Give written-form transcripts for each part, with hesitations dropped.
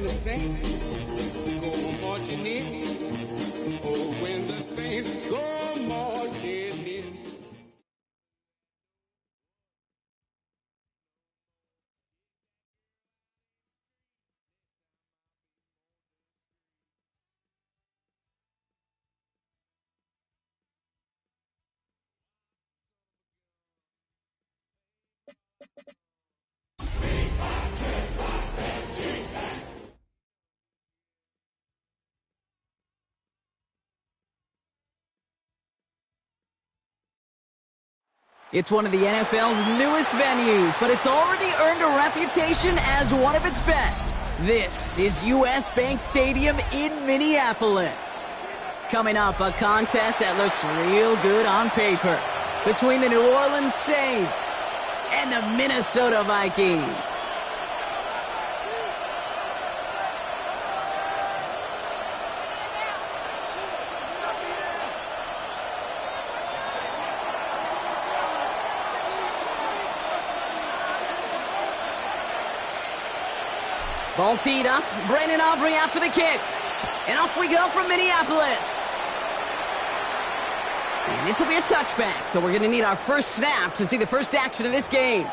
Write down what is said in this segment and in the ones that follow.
the saints go marching in. Oh, when the saints go marching in. It's one of the NFL's newest venues, but it's already earned a reputation as one of its best. This is U.S. Bank Stadium in Minneapolis. Coming up, a contest that looks real good on paper between the New Orleans Saints and the Minnesota Vikings. Ball teed up. Brandon Aubrey out for the kick. And off we go from Minneapolis. And this will be a touchback, so we're going to need our first snap to see the first action of this game.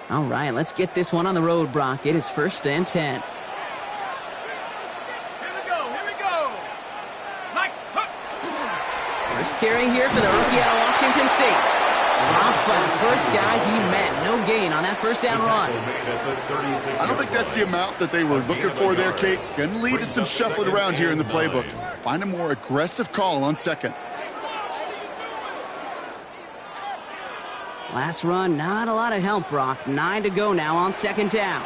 All right, let's get this one on the road, Brock. It is 1st and 10. Here we go. Mike. First carry here for the rookie out of Washington State. Dropped by the first guy he met. No gain on that first down run. I don't think that's the amount that they were looking for there, Kate. Going to lead to some shuffling around here in the playbook. Find a more aggressive call on second. Last run, not a lot of help, Brock. 9 to go now on 2nd down.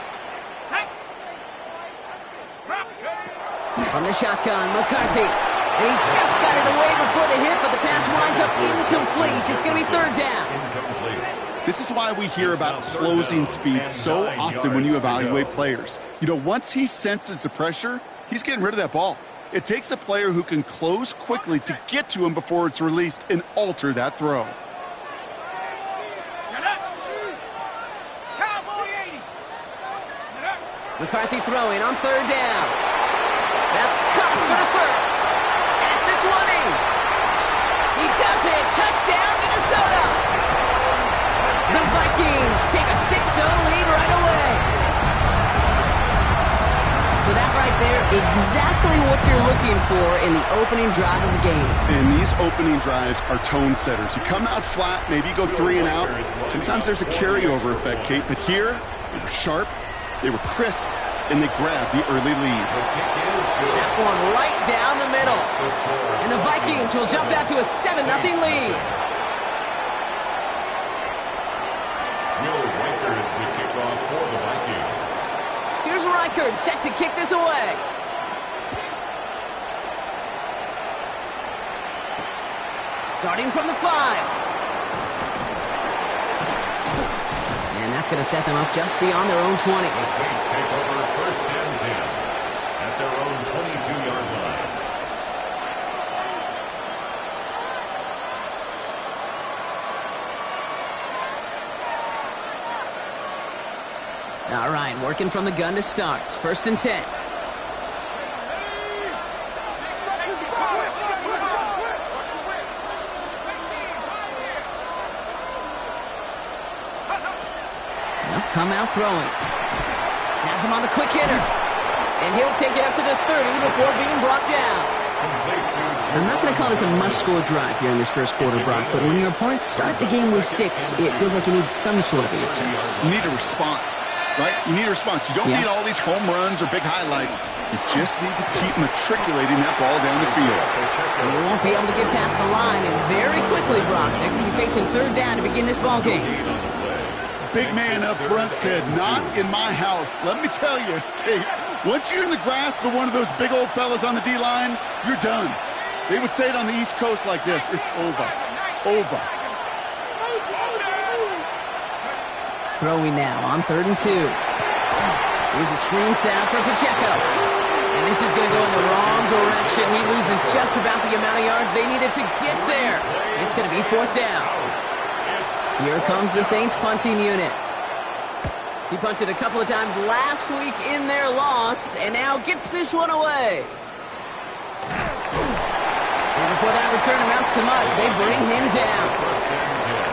From the shotgun, McCarthy. And he just got it away before the hit, but the pass winds up incomplete. It's going to be 3rd down. This is why we hear about closing speed so often when you evaluate players. You know, once he senses the pressure, he's getting rid of that ball. It takes a player who can close quickly to get to him before it's released and alter that throw. McCarthy throwing on 3rd down. That's caught for the first. At the 20. He does it. Touchdown, Minnesota. The Vikings take a 6-0 lead right away. So that right there, exactly what you're looking for in the opening drive of the game. And these opening drives are tone setters. You come out flat, maybe you go 3 and out. Sometimes there's a carryover effect, Kate, but here, they were sharp. They were crisp, and they grabbed the early lead. That one right down the middle. And the Vikings will jump out to a 7-0 lead. Will Reichard the kickoff for the Vikings. Here's Reichard set to kick this away. Starting from the 5. And that's going to set them up just beyond their own 20. The Saints take over 1st and 10 at their own 22-yard line. All right, working from the gun to start. 1st and 10. Come out throwing. Has him on the quick hitter. And he'll take it up to the 30 before being brought down. I'm not going to call this a must-score drive here in this first quarter, Brock, but when your opponents start the game with 6, it feels like you need some sort of answer. You need a response, right? You need a response. You don't need all these home runs or big highlights. You just need to keep matriculating that ball down the field. And you won't be able to get past the line, and very quickly, Brock, they're going to be facing 3rd down to begin this ball game. Big man up front said, not in my house. Let me tell you, Kate, once you're in the grasp of one of those big old fellas on the D-line, you're done. They would say it on the East Coast like this, it's over. Over. Throwing now on 3rd and 2. Here's a screen sound for Pacheco. And this is going to go in the wrong direction. He loses just about the amount of yards they needed to get there. It's going to be 4th down. Here comes the Saints punting unit. He punted a couple of times last week in their loss, and now gets this one away. And before that return amounts to much, they bring him down. First and 10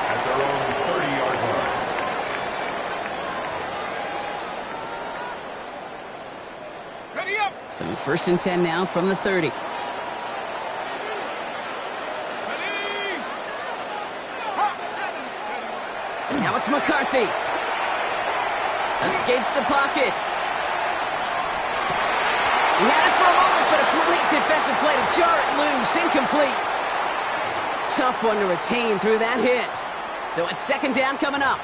at their own 30-yard line. Ready up. So 1st and 10 now from the 30. Now it's McCarthy. Escapes the pocket. He had it for a moment, but a great defensive play to jar it loose. Incomplete. Tough one to retain through that hit. So it's 2nd down coming up.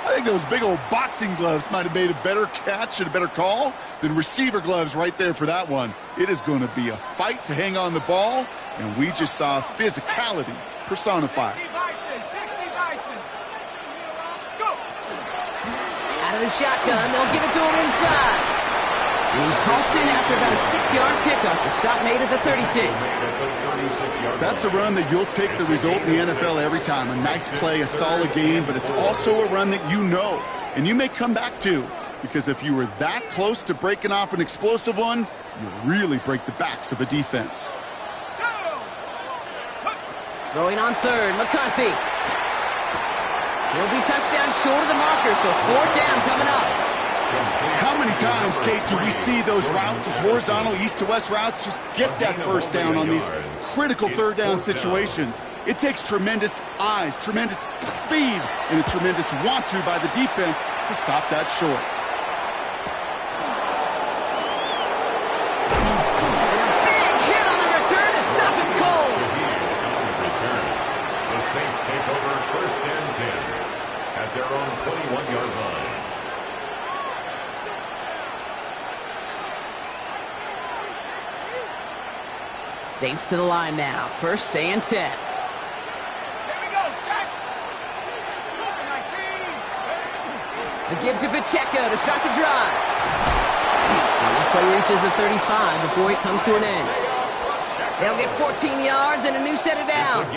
I think those big old boxing gloves might have made a better catch and a better call than receiver gloves right there for that one. It is going to be a fight to hang on the ball, and we just saw physicality personified. 60 Bison. Go. Out of the shotgun, they'll give it to him inside. And he's halted after about a 6-yard pickup. The stop made at the 36. That's a run that you'll take the result in the NFL every time. A nice play, a solid game, but it's also a run that you know, and you may come back to, because if you were that close to breaking off an explosive one, you really break the backs of a defense. Throwing on 3rd, McCarthy. He'll be touchdown short of the marker, so 4th down coming up. How many times, Kate, do we see those routes, those horizontal east-to-west routes, just get that 1st down on these critical 3rd down situations? It takes tremendous eyes, tremendous speed, and a tremendous want-to by the defense to stop that short. And a big hit on the return to stop him cold. The Saints take over 1st and 10 at their own 21-yard line. Saints to the line now. 1st and 10. Here we go, set. The give to Pacheco to start the drive. And this play reaches the 35 before it comes to an end. They'll get 14 yards and a new set of downs.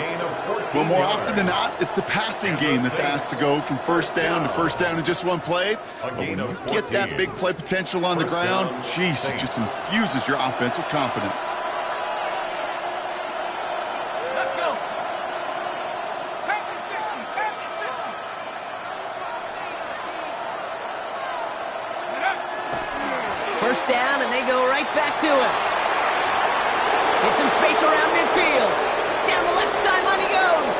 Well, more often than not, it's the passing game that's asked to go from 1st down to 1st down in just one play. But when you get that big play potential on the ground, geez, it just infuses your offense with confidence. Let's go. Back to 60. Back to 60. First down, and they go right back to him. Get some space around midfield. Down the left sideline he goes.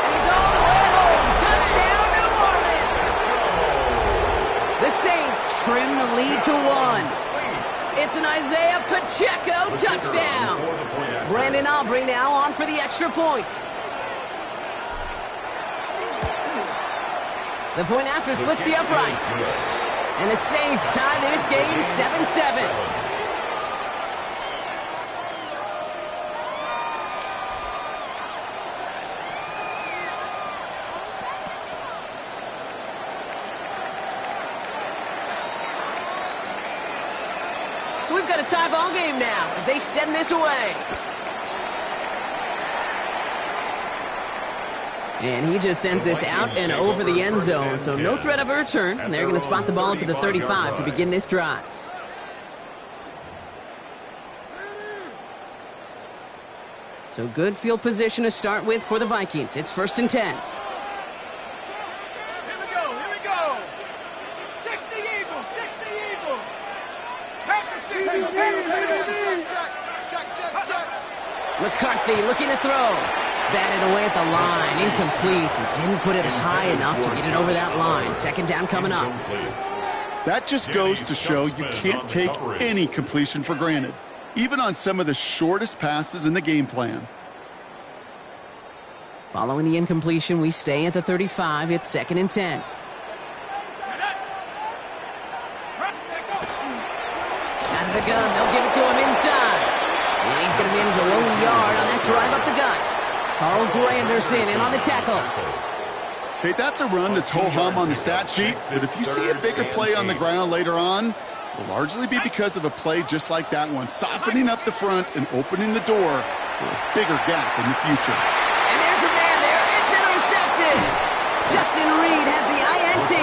And he's all the way home. Touchdown, New Orleans. The Saints trim the lead to 1. It's an Isaiah Pacheco touchdown. Brandon Aubrey now on for the extra point. The point after splits the uprights. And the Saints tie this game 7-7. So we've got a tie ball game now as they send this away. And he just sends this out and over the end zone, so no threat of a return. And they're going to spot the ball up at the 35 to begin this drive. So good field position to start with for the Vikings. It's 1st and 10. Here we go. Here we go. 60 Eagles. 60 Eagles. Back to 60. Back to 60. McCarthy looking to throw. Batted away at the line. Incomplete. He didn't put it high enough to get it over that line. 2nd down coming up. That just goes to show you can't take any completion for granted, even on some of the shortest passes in the game plan. Following the incompletion, we stay at the 35. It's 2nd and 10. Out of the gun, they'll give it to him inside. And he's going to manage a low yard on that drive up the gut. Carl Granderson in on the tackle. Okay, that's a run that's ho-hum on the stat sheet, but if you see a bigger play on the ground later on, it'll largely be because of a play just like that one, softening up the front and opening the door for a bigger gap in the future. And there's a man there. It's intercepted. Justin Reed has the INT.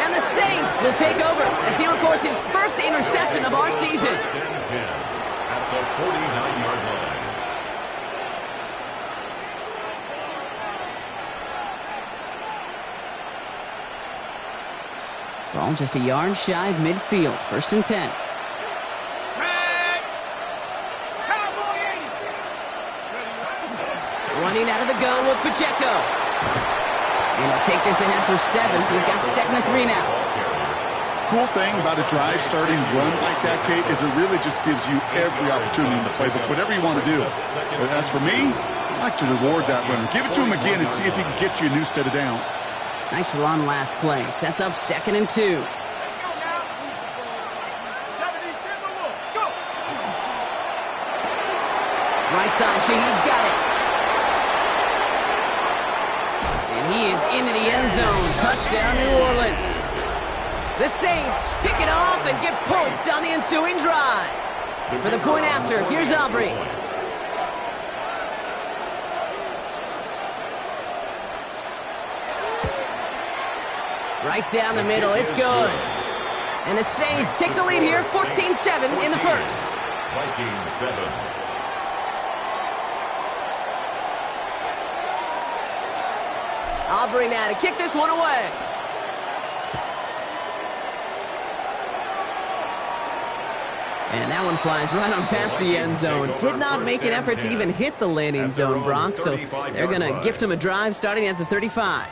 And the Saints will take over as he records his first interception of our season. First and 10 at the 49-yard line. Ball just a yard shy of midfield. First and 10. Running out of the gun with Pacheco. And he'll take this ahead for 7. We've got 2nd and 3 now. Cool thing about a drive starting run like that, Kate, is it really just gives you every opportunity in the playbook, whatever you want to do. But as for me, I like to reward that runner. Give it to him again and see if he can get you a new set of downs. Nice run last play. Sets up 2nd and 2. Right side, Shaheed's got it. And he is into the end zone. Touchdown, New Orleans. The Saints pick it off and get points on the ensuing drive. For the point after, here's Aubrey. Right down the middle, it's good. And the Saints take the lead here, 14-7 in the first. Vikings 7. Aubrey now to kick this one away. And that one flies right on past the end zone. Did not make an effort to even hit the landing zone, Brock, so they're going to gift him a drive starting at the 35.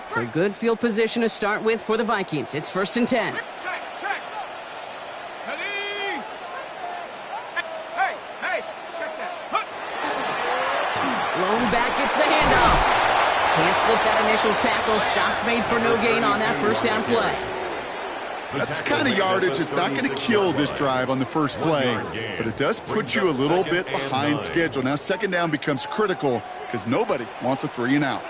So good field position to start with for the Vikings. It's 1st and 10. Lone back gets the handoff. Can't slip that initial tackle. Stops made for no gain on that first down play. That's the kind of yardage it's not going to kill this drive on the first play, but it does put you a little bit behind schedule. Now 2nd down becomes critical because nobody wants a 3 and out.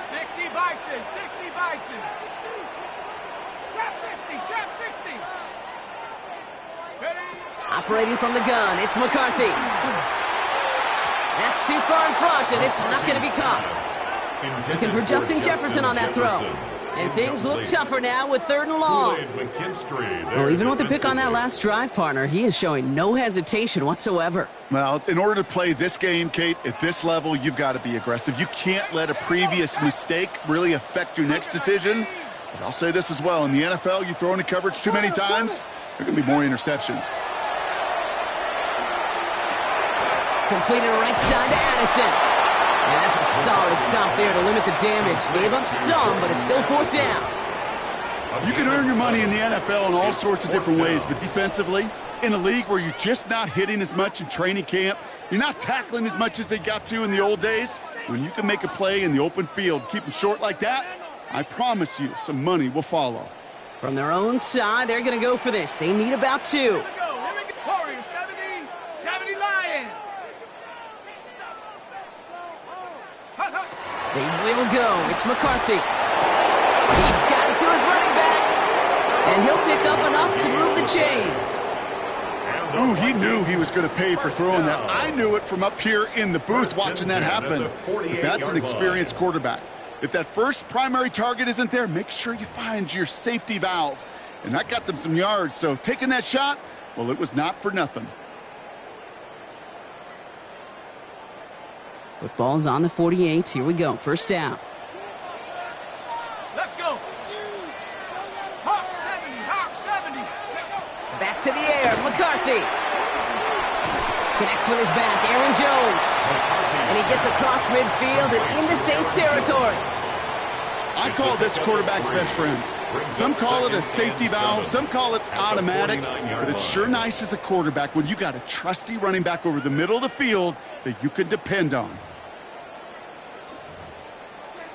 60 Bison, 60 Bison. Trap 60, trap 60. Operating from the gun, it's McCarthy. That's too far in front, and it's not going to be caught. Looking for Justin Jefferson on that throw. And things look tougher now with 3rd and long. Well, even with the pick on that last drive, partner, he is showing no hesitation whatsoever. Well, in order to play this game, Kate, at this level, you've got to be aggressive. You can't let a previous mistake really affect your next decision. But I'll say this as well. In the NFL, you throw into coverage too many times, there are going to be more interceptions. Completed right side to Addison. And that's a solid stop there to limit the damage. Gave up some, but it's still 4th down. You can earn your money in the NFL in all sorts of different ways, but defensively, in a league where you're just not hitting as much in training camp, you're not tackling as much as they got to in the old days, when you can make a play in the open field, keep them short like that, I promise you some money will follow. From their own side, they're going to go for this. They need about 2. Here we go. Warriors 70, 70 Lions. They will go. It's McCarthy. He's got it to his running back. And he'll pick up enough to move the chains. Ooh, he knew he was going to pay for throwing that. I knew it from up here in the booth watching that happen. But that's an experienced quarterback. If that first primary target isn't there, make sure you find your safety valve. And that got them some yards, so taking that shot, well, it was not for nothing. Football's on the 48. Here we go. First down. Let's go. Hawk 70, Hawk 70. Back to the air. McCarthy. Connects with his back. Aaron Jones. And he gets across midfield and into Saints territory. I call this quarterback's best friend. Some call it a safety valve, some call it automatic, but it's sure nice as a quarterback when you got a trusty running back over the middle of the field that you can depend on.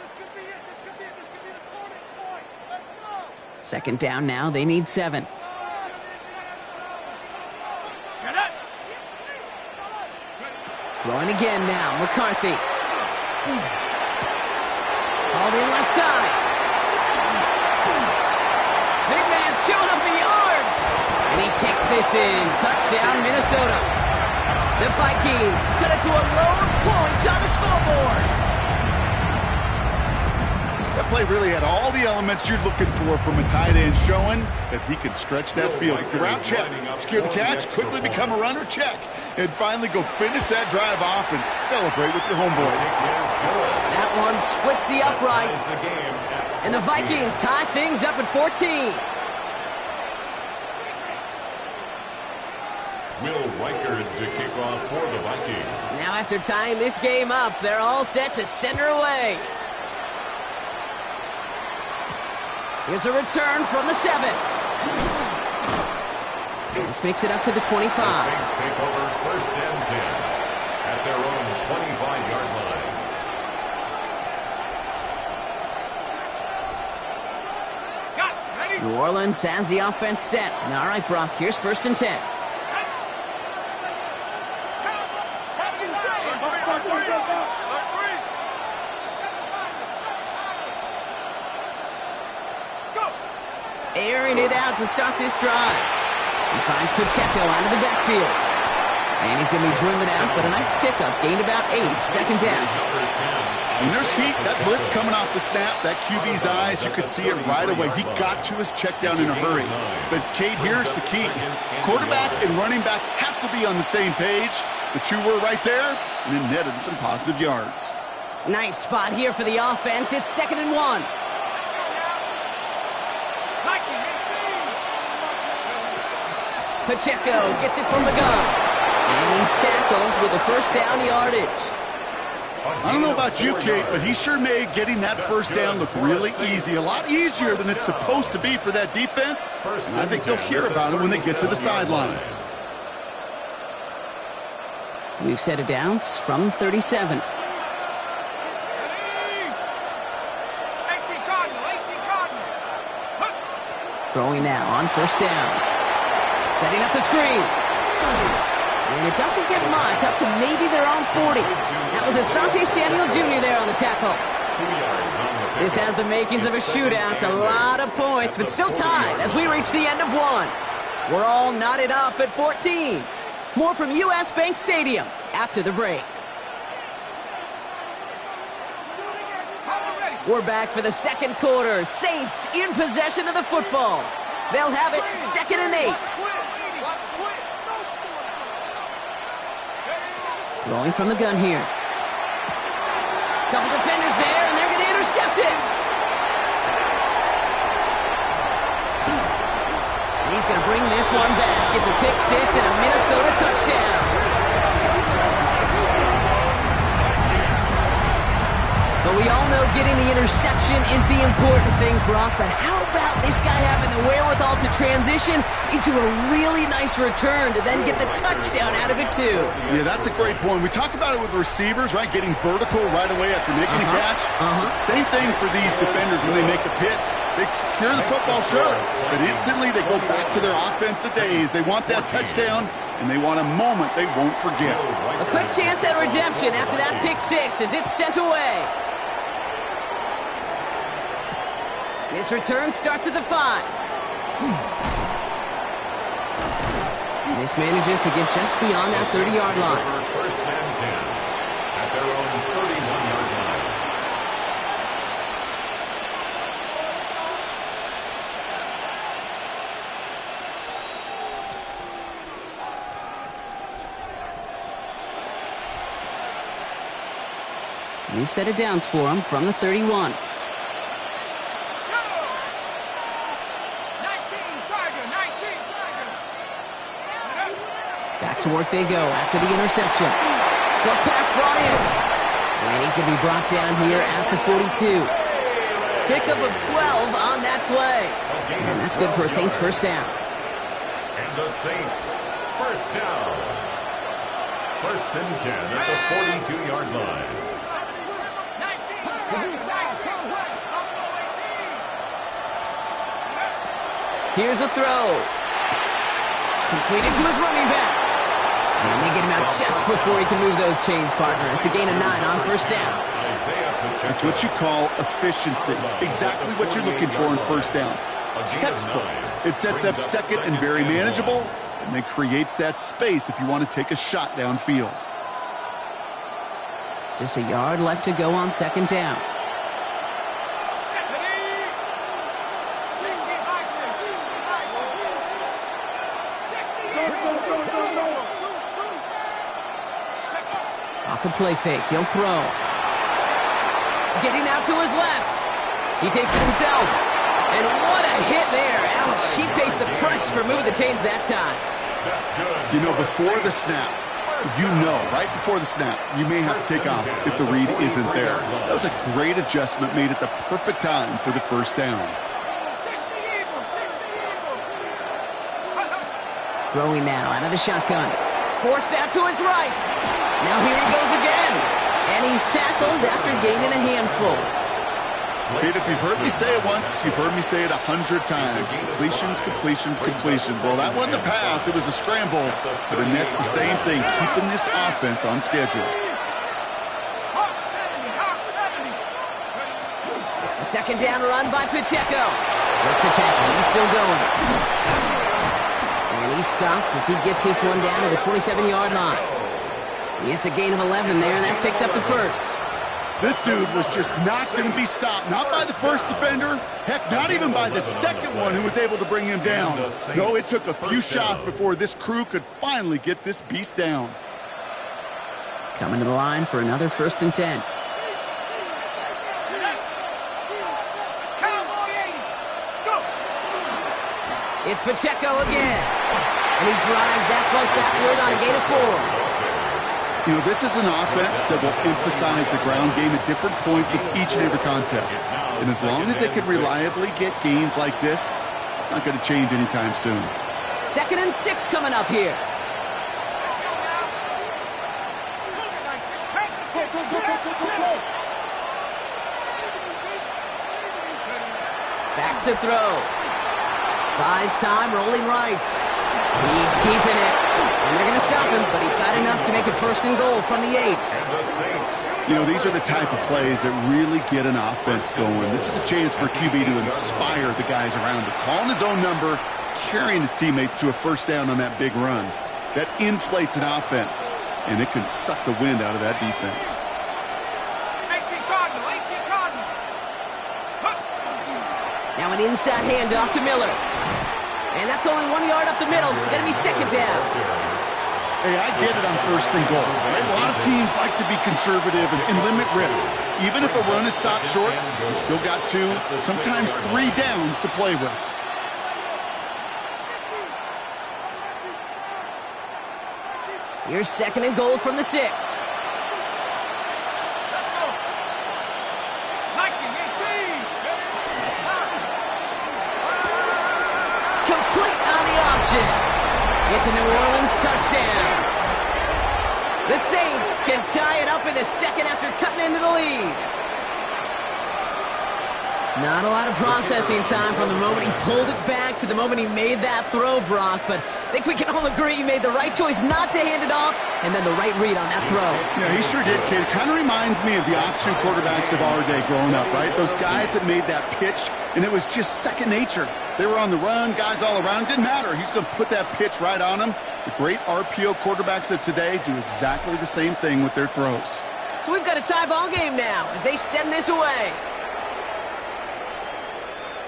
This could be it. This could be the turning point. Let's go. 2nd down now. They need 7. Get it. Throwing again now, McCarthy. Called in left side. Big man showing up the yards. And he takes this in. Touchdown, Minnesota. The Vikings cut it to a lone point on the scoreboard. That play really had all the elements you're looking for from a tight end, showing that he can stretch that field. With the route check, secure the catch, quickly become a runner, check, and finally go finish that drive off and celebrate with your homeboys. That one splits the uprights. And the Vikings tie things up at 14. Will Reichard to kick off for the Vikings. Now after tying this game up, they're all set to send her away. Here's a return from the 7. This makes it up to the 25. The Saints take over 1st and 10 at their own 25-yard line. New Orleans has the offense set. All right, Brock, here's 1st and 10. Airing it out to start this drive. He finds Pacheco out of the backfield. And he's going to be driven out, but a nice pickup. Gained about 8, 2nd down. When there's heat, that blitz coming off the snap, that QB's eyes, you could see it right away. He got to his check down in a hurry. But, Kate, here's the key. Quarterback and running back have to be on the same page. The two were right there, and it netted some positive yards. Nice spot here for the offense. It's 2nd and 1. Pacheco gets it from the gun. And he's tackled with a 1st down yardage. I don't know about you, Kate, but he sure made getting that 1st down look really easy. A lot easier than it's supposed to be for that defense. And I think they'll hear about it when they get to the sidelines. We've set it downs from 37. 18 Cardinal. Throwing now on 1st down. Setting up the screen. And it doesn't get much, up to maybe their own 40. That was Asante Samuel Jr. there on the tackle. This has the makings of a shootout. A lot of points, but still tied as we reach the end of one. We're all knotted up at 14. More from U.S. Bank Stadium after the break. We're back for the 2nd quarter. Saints in possession of the football. They'll have it 2nd and 8. Rolling from the gun here. Couple defenders there, and they're going to intercept it. He's going to bring this one back. It's a pick 6 and a Minnesota touchdown. But we all know getting the interception is the important thing, Brock. But how about this guy having the wherewithal to transition into a really nice return to then get the touchdown out of it, too? Yeah, that's a great point. We talk about it with receivers, right? Getting vertical right away after making a catch. Same thing for these defenders when they make a pick. They secure the football, sure, but instantly they go back to their offensive days. They want that touchdown, and they want a moment they won't forget. A quick chance at redemption after that pick 6 as it's sent away. This return starts at the 5. This manages to get just beyond that 30-yard line. 1st and 10 at their own 31-yard line. You've set it downs for him from the 31. Back to work they go after the interception. Short pass brought in. And he's going to be brought down here at the 42. Pickup of 12 on that play. And that's good for a Saints 1st down. And the Saints 1st down. 1st and 10 at the 42-yard line. Here's a throw. Completed to his running back. And they get him out just just before he can move those chains, partner. It's a gain of 9 on first down. It's what you call efficiency. Exactly what you're looking for in first down. Textbook. It sets up second and very manageable, and then creates that space if you want to take a shot downfield. Just a yard left to go on second down. Off the play fake, he'll throw. Getting out to his left. He takes it himself. And what a hit there. Ouch, she faced the press for moving the chains that time. You know, before the snap, right before the snap, you may have to take off if the read isn't there. That was a great adjustment made at the perfect time for the first down. Throwing now out of the shotgun. Forced out to his right. Now here he goes again. And he's tackled after gaining a handful. Kate, if you've heard me say it once, you've heard me say it 100 times. Completions, completions, completions. Well, that wasn't a pass. It was a scramble. But the net's the same thing, keeping this offense on schedule. A second down run by Pacheco. Breaks a tackle. He's still going. And he's stopped as he gets this one down to the 27-yard line. He gets a gain of 11 there, and that picks up the first. This dude was just not going to be stopped. Not by the first defender. Heck, not even by the second one who was able to bring him down. No, it took a few shots before this crew could finally get this beast down. Coming to the line for another 1st and 10. It's Pacheco again. And he drives that plug backward on a gain of 4. You know, this is an offense that will emphasize the ground game at different points of each and every contest. And as long as they can reliably get gains like this, it's not going to change anytime soon. 2nd and 6 coming up here. Back to throw. Buys time, rolling right. He's keeping it. And they're going to stop him, but he got enough to make it 1st and goal from the 8. You know, these are the type of plays that really get an offense going. This is a chance for QB to inspire the guys around him. Calling his own number, carrying his teammates to a first down on that big run. That inflates an offense, and it can suck the wind out of that defense. 18 Cardinal. Now an inside handoff to Miller. And that's only 1 yard up the middle. Going to be 2nd down. Hey, I get it on 1st and goal. Right? A lot of teams like to be conservative and limit risk. Even if a run is stopped short, you still got 2, sometimes 3 downs to play with. Here's 2nd and goal from the 6. Complete on the option. It's a New Orleans touchdown. The Saints can tie it up in the 2nd after cutting into the lead. Not a lot of processing time from the moment he pulled it back to the moment he made that throw, Brock. But I think we can all agree he made the right choice not to hand it off, and then the right read on that throw. Yeah, he sure did, kid. It kind of reminds me of the option quarterbacks of our day growing up, right? Those guys that made that pitch, and it was just second nature. They were on the run, guys all around. Didn't matter. He's going to put that pitch right on them. The great RPO quarterbacks of today do exactly the same thing with their throws. So we've got a tie ball game now as they send this away.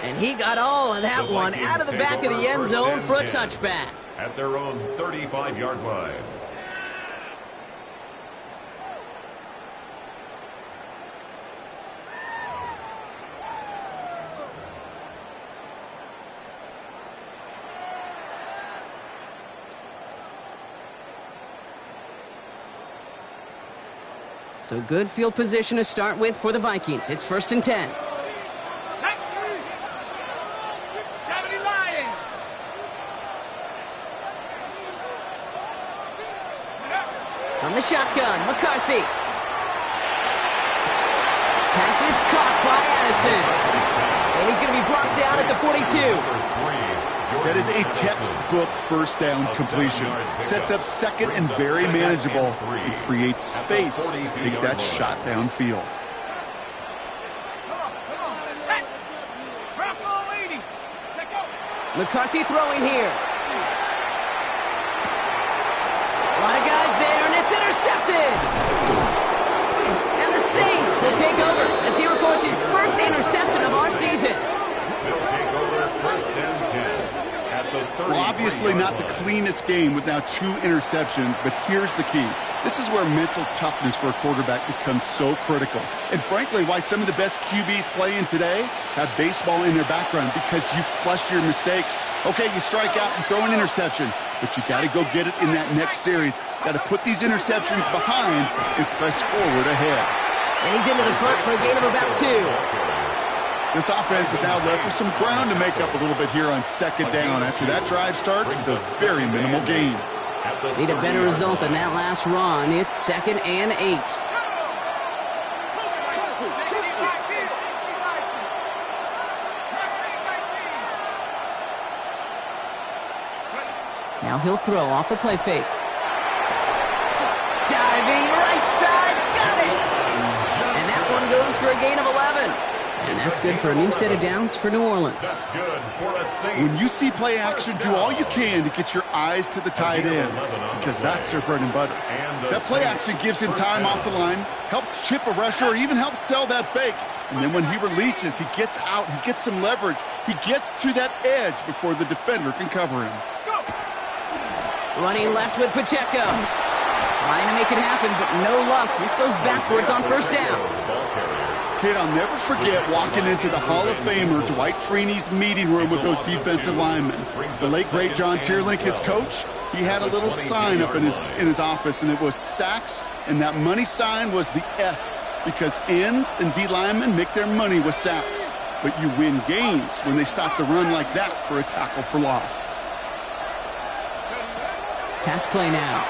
And he got all of that one out of the back of the end zone for a touchback. At their own 35-yard line. So good field position to start with for the Vikings. It's 1st and 10. From the shotgun, McCarthy. Pass is caught by Addison. And he's going to be brought down at the 42. That is a textbook first down completion. Sets up second and very manageable and creates space to take that shot downfield. McCarthy throwing here. A lot of guys there, and it's intercepted. And the Saints will take over as he records his first interception of our season. They'll take over first and 10 at the 30. Well, obviously not the cleanest game with now 2 interceptions, but here's the key. This is where mental toughness for a quarterback becomes so critical. And frankly, why some of the best QBs playing today have baseball in their background, because you flush your mistakes. Okay, you strike out and throw an interception, but you got to go get it in that next series. Got to put these interceptions behind and press forward ahead. And he's into the front for a gain of about 2. This offense is now left with some ground to make up a little bit here on second down. After that drive starts with a very minimal gain. Need a better result than that last run. It's 2nd and 8. Now he'll throw off the play fake. Diving right side, got it! And that one goes for a gain of 11. And that's good for a new set of downs for New Orleans. That's good for a Saints. When you see play action, do all you can to get your eyes to the tight end, because that's their bread and butter. That play action gives him time off the line, helps chip a rusher, or even helps sell that fake. And then when he releases, he gets out, he gets some leverage, he gets to that edge before the defender can cover him. Running left with Pacheco. Trying to make it happen, but no luck. This goes backwards on first down. Kid, I'll never forget walking into the Hall of Famer Dwight Freeney's meeting room with those defensive linemen. The late, great John Tierlink, his coach, he had a little sign up in his office, and it was sacks, and that money sign was the S, because ends and D linemen make their money with sacks. But you win games when they stop the run like that for a tackle for loss. Pass play now.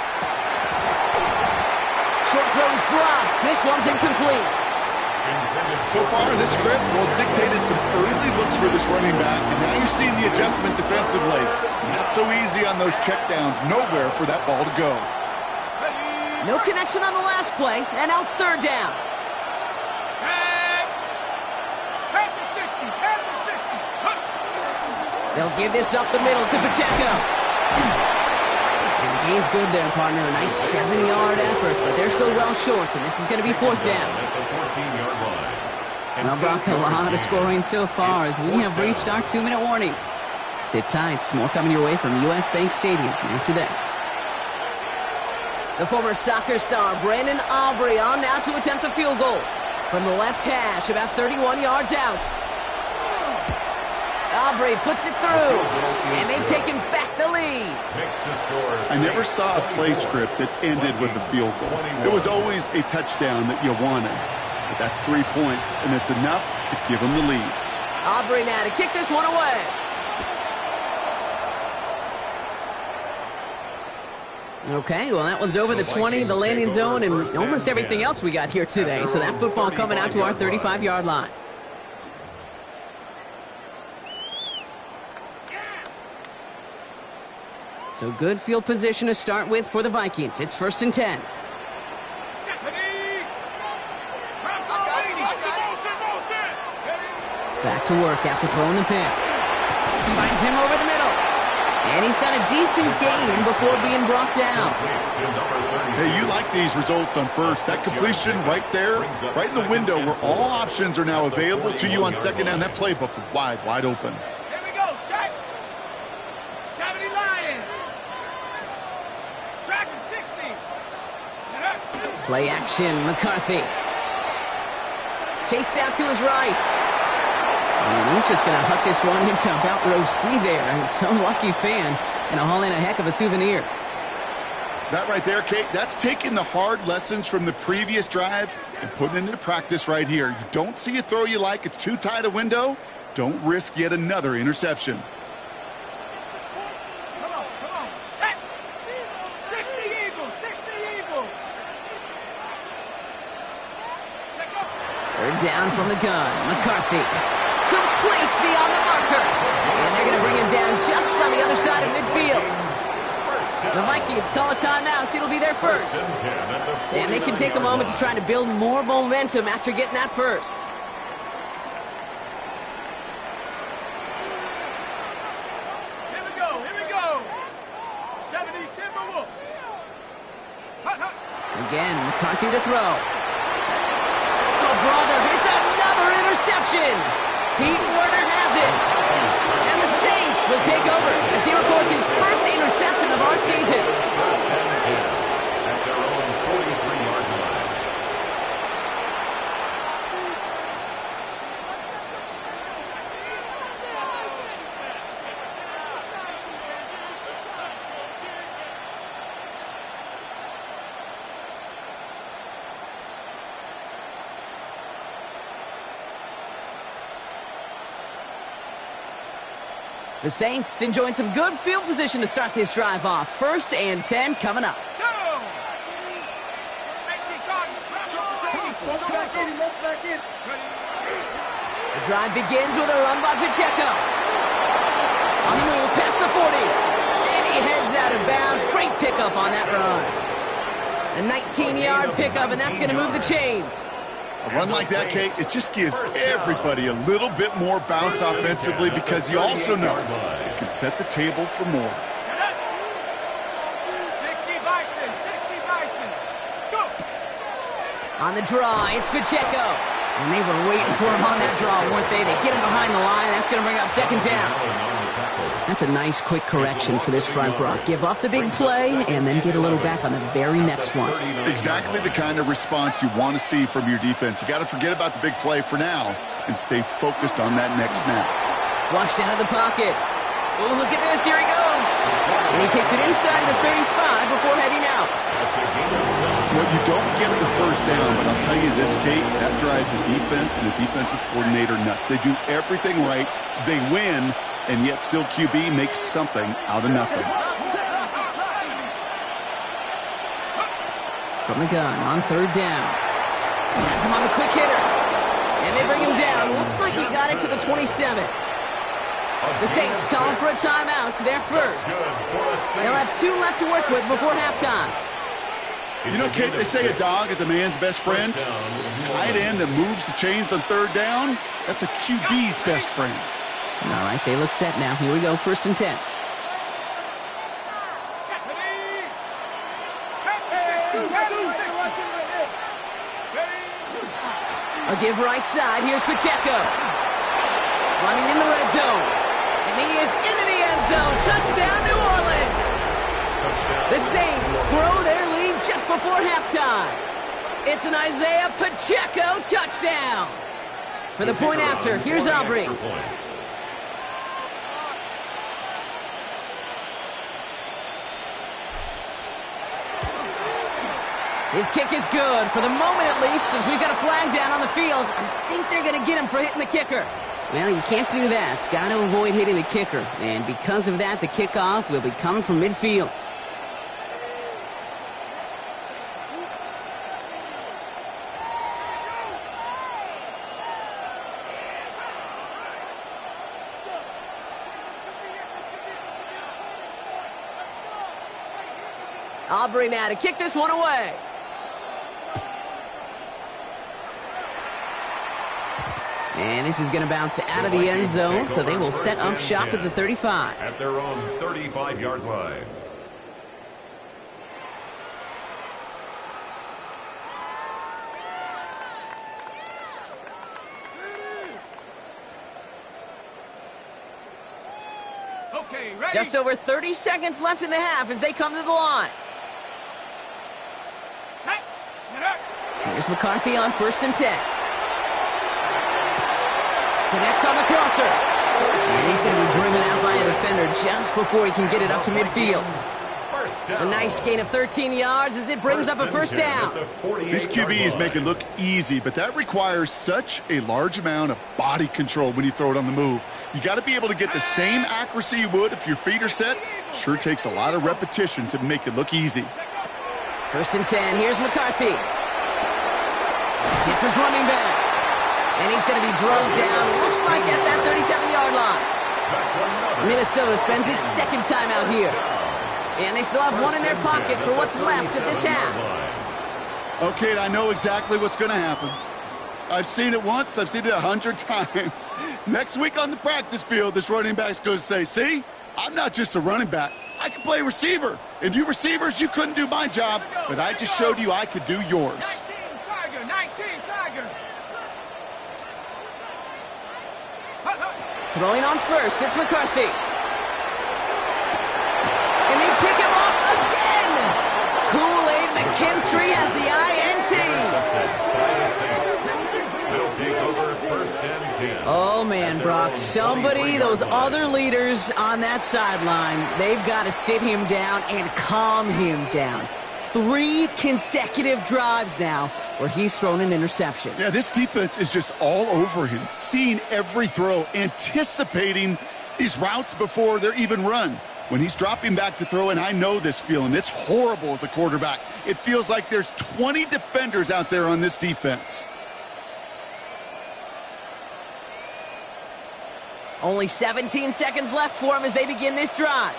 Short throw is dropped. This one's incomplete. So far, this script, well, it's dictated some early looks for this running back, and now you're seeing the adjustment defensively. Not so easy on those checkdowns. Nowhere for that ball to go. No connection on the last play, and now it's third down. Half the 60, half the 60. They'll give this up the middle to Pacheco. And the gain's good there, partner. A nice 7-yard effort, but they're still well short, and this is going to be fourth down. At the 14-yard line. Well, Brock, a lot of scoring so far as we have reached our 2-minute warning. Sit tight. More coming your way from US Bank Stadium after this. The former soccer star Brandon Aubrey on now to attempt a field goal. From the left hash, about 31 yards out. Aubrey puts it through, and they've taken back the lead. I never saw a play script that ended with a field goal. It was always a touchdown that you wanted. But that's 3 points, and it's enough to give them the lead. Aubrey now to kick this one away. Okay, well, that one's over the 20, the landing zone, and almost everything else we got here today. So that football coming out to our 35-yard line. So good field position to start with for the Vikings. It's 1st and 10. Back to work after throwing the pick. Finds him over the middle. And he's got a decent gain before being brought down. Hey, you like these results on first. That completion right there, right in the window where all options are now available to you on second down. That playbook wide open. Here we go, Shaq. 70 Lions. Dragon 60. Play action, McCarthy. Chased out to his right. And he's just going to huck this one into about row C there. And some lucky fan and haul in a heck of a souvenir. That right there, Kate, that's taking the hard lessons from the previous drive and putting it into practice right here. You don't see a throw you like, it's too tight a window, don't risk yet another interception. Come on, set. 60 Eagles, 60 Eagles. Check up. Third down from the gun. McCarthy. Complete beyond the marker. And they're going to bring him down just on the other side of midfield. The Vikings call a timeout. It'll be their first. And they can take a moment to try to build more momentum after getting that first. Here we go. 70 Timberwolves. Again, McCarthy to throw. Oh, brother, it's another interception. Pete Werner has it. And the Saints will take over as he records his first interception of our season. First and 10 at their own 43-yard line. The Saints enjoying some good field position to start this drive off. First and 10 coming up. The drive begins with a run by Pacheco. On the move, past the 40. And he heads out of bounds. Great pickup on that run. A 19-yard pickup, and that's going to move the chains. A run like that, Kate, it just gives everybody a little bit more bounce offensively because you also know it can set the table for more. 60 Bison. Go. On the draw, it's Pacheco. And they were waiting for him on that draw, weren't they? They get him behind the line. That's going to bring up second down. That's a nice, quick correction for this front row. Give up the big play and then get a little back on the very next one. Exactly the kind of response you want to see from your defense. You got to forget about the big play for now and stay focused on that next snap. Flushed out of the pocket. Oh, look at this. Here he goes. And he takes it inside the 35 before heading out. Well, you don't get the first down, but I'll tell you this, Kate, that drives the defense and the defensive coordinator nuts. They do everything right. They win, and yet still QB makes something out of nothing. From the gun on third down. Has him on the quick hitter. And they bring him down. Looks like he got it to the 27. The Saints calling for a timeout. Their first. They'll have 2 left to work with before halftime. You know, Kate, they say a dog is a man's best friend. Tight end that moves the chains on third down, that's a QB's best friend. All right, they look set now. Here we go, first and 10. A give right side. Here's Pacheco. Running in the red zone. And he is into the end zone. Touchdown, New Orleans. The Saints grow their lead just before halftime. It's an Isaiah Pacheco touchdown. For the point after, here's Aubrey. His kick is good, for the moment at least, as we've got a flag down on the field. I think they're going to get him for hitting the kicker. Well, you can't do that. Got to avoid hitting the kicker. And because of that, the kickoff will be coming from midfield. Aubrey now to kick this one away. And this is going to bounce out of the end zone, so they will set up shop at the 35. At their own 35-yard line. Okay, ready? Just over 30 seconds left in the half as they come to the line. Set. Get up. Here's McCarthy on first and 10. Connects on the crosser. And he's going to be driven out by a defender just before he can get it up to midfield. A nice gain of 13 yards as it brings up a first down. These QBs make it look easy, but that requires such a large amount of body control when you throw it on the move. You got to be able to get the same accuracy you would if your feet are set. Sure takes a lot of repetition to make it look easy. First and 10. Here's McCarthy. Gets his running back. And he's going to be drugged down, looks like at that 37-yard line. Minnesota spends its second time out here. And they still have one in their pocket for what's left of this half. Okay, I know exactly what's going to happen. I've seen it once, I've seen it 100 times. Next week on the practice field, this running back's going to say, see, I'm not just a running back. I can play receiver. And you receivers, you couldn't do my job, but I just showed you I could do yours. 19 Tiger. Throwing on first, it's McCarthy. And they pick him off again. Kool-Aid McKinstry has the INT. They'll take over first and 10. Oh, man, Brock, somebody, those other leaders on that sideline, they've got to sit him down and calm him down. 3 consecutive drives now where he's thrown an interception. Yeah, this defense is just all over him, seeing every throw, anticipating these routes before they're even run. When he's dropping back to throw, and I know this feeling, it's horrible as a quarterback. It feels like there's 20 defenders out there on this defense. Only 17 seconds left for him as they begin this drive.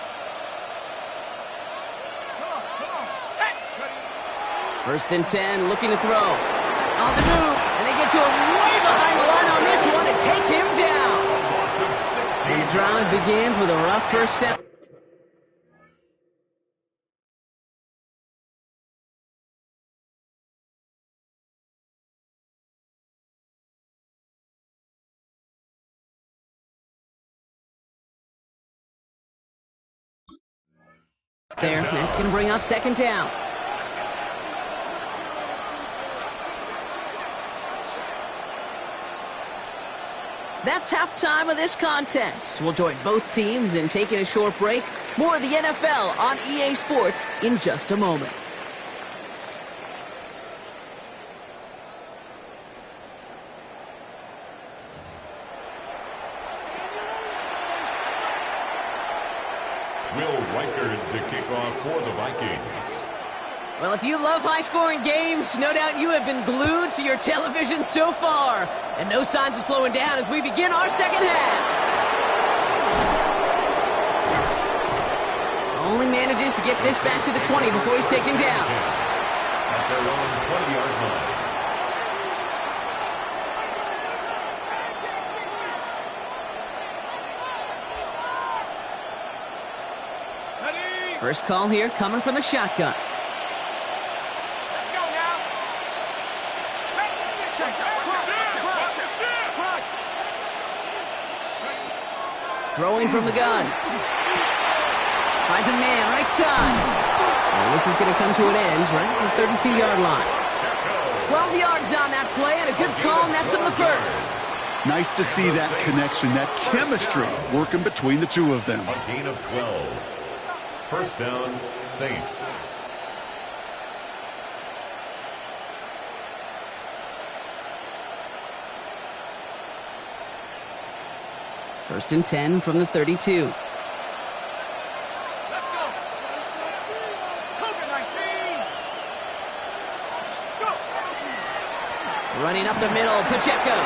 First and 10, looking to throw. On the move, and they get to him way behind the line on this one and take him down. And the drive begins with a rough first step. There, that's going to bring up second down. That's halftime of this contest. We'll join both teams in taking a short break. More of the NFL on EA Sports in just a moment. Will Reichard to kick off for the Vikings. Well, if you love high-scoring games, no doubt you have been glued to your television so far. And no signs of slowing down as we begin our second half. Only manages to get this back to the 20 before he's taken down. At their own 20-yard line. First call here coming from the shotgun. Throwing from the gun. Finds a man right side. And this is going to come to an end right at the 32-yard line. 12 yards on that play and a good call nets him the first. Nice to see that connection, that chemistry working between the two of them. A gain of 12. First down, Saints. First and 10 from the 32. Let's go. Cougar 19. Go. Running up the middle, Pacheco.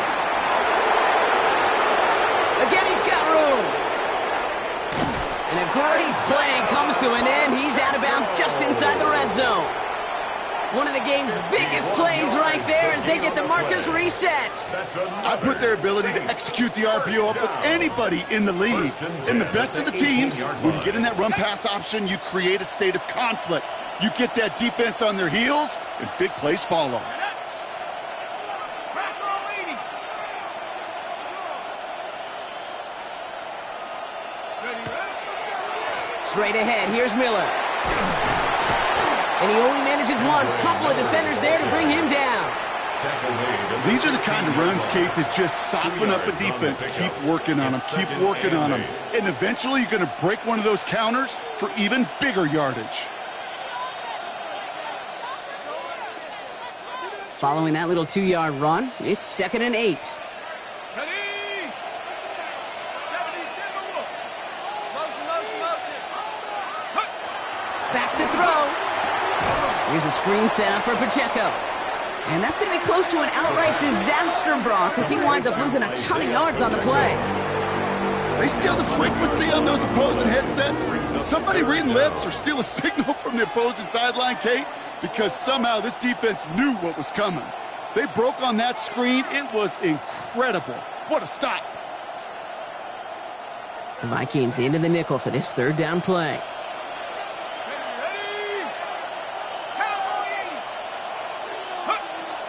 Again, he's got room. And a great play comes to an end. He's out of bounds just inside the red zone. One of the game's biggest plays right there as they get the markers reset. I put their ability to execute the RPO up with anybody in the league. And the best of the teams, when you get in that run-pass option, you create a state of conflict. You get that defense on their heels, and big plays follow. Straight ahead, here's Miller. And he only manages one. Couple of defenders there to bring him down. These are the kind of runs, Kate, that just soften up a defense. Keep working on them, keep working on them. And eventually you're going to break one of those counters for even bigger yardage. Following that little 2-yard run, it's 2nd and 8. Back to throw. Here's a screen set up for Pacheco. And that's going to be close to an outright disaster, Brock, because he winds up losing a ton of yards on the play. They steal the frequency on those opposing headsets. Somebody reading lips or steal a signal from the opposing sideline, Kate, because somehow this defense knew what was coming. They broke on that screen. It was incredible. What a stop. The Vikings into the nickel for this third down play.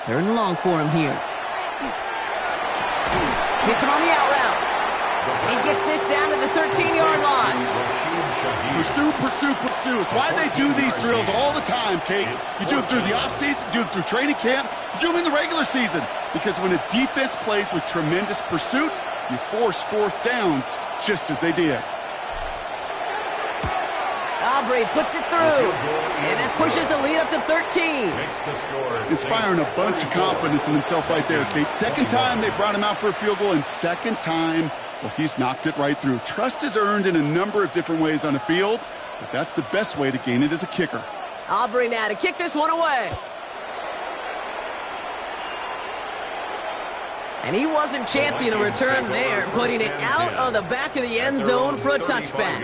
Third and long for him here. Gets him on the out route. And he gets this down to the 13-yard line. Pursue, pursue, pursue. It's why they do these drills all the time, Kate. You do them through the offseason, you do them through training camp, you do them in the regular season. Because when a defense plays with tremendous pursuit, you force fourth downs just as they did. Aubrey puts it through. And that pushes the lead up to 13. Inspiring a bunch of confidence in himself right there, Kate. Second time they brought him out for a field goal, and second time, well, he's knocked it right through. Trust is earned in a number of different ways on the field, but that's the best way to gain it as a kicker. Aubrey now to kick this one away. And he wasn't chancing a return there, putting it out on the back of the end zone for a touchback.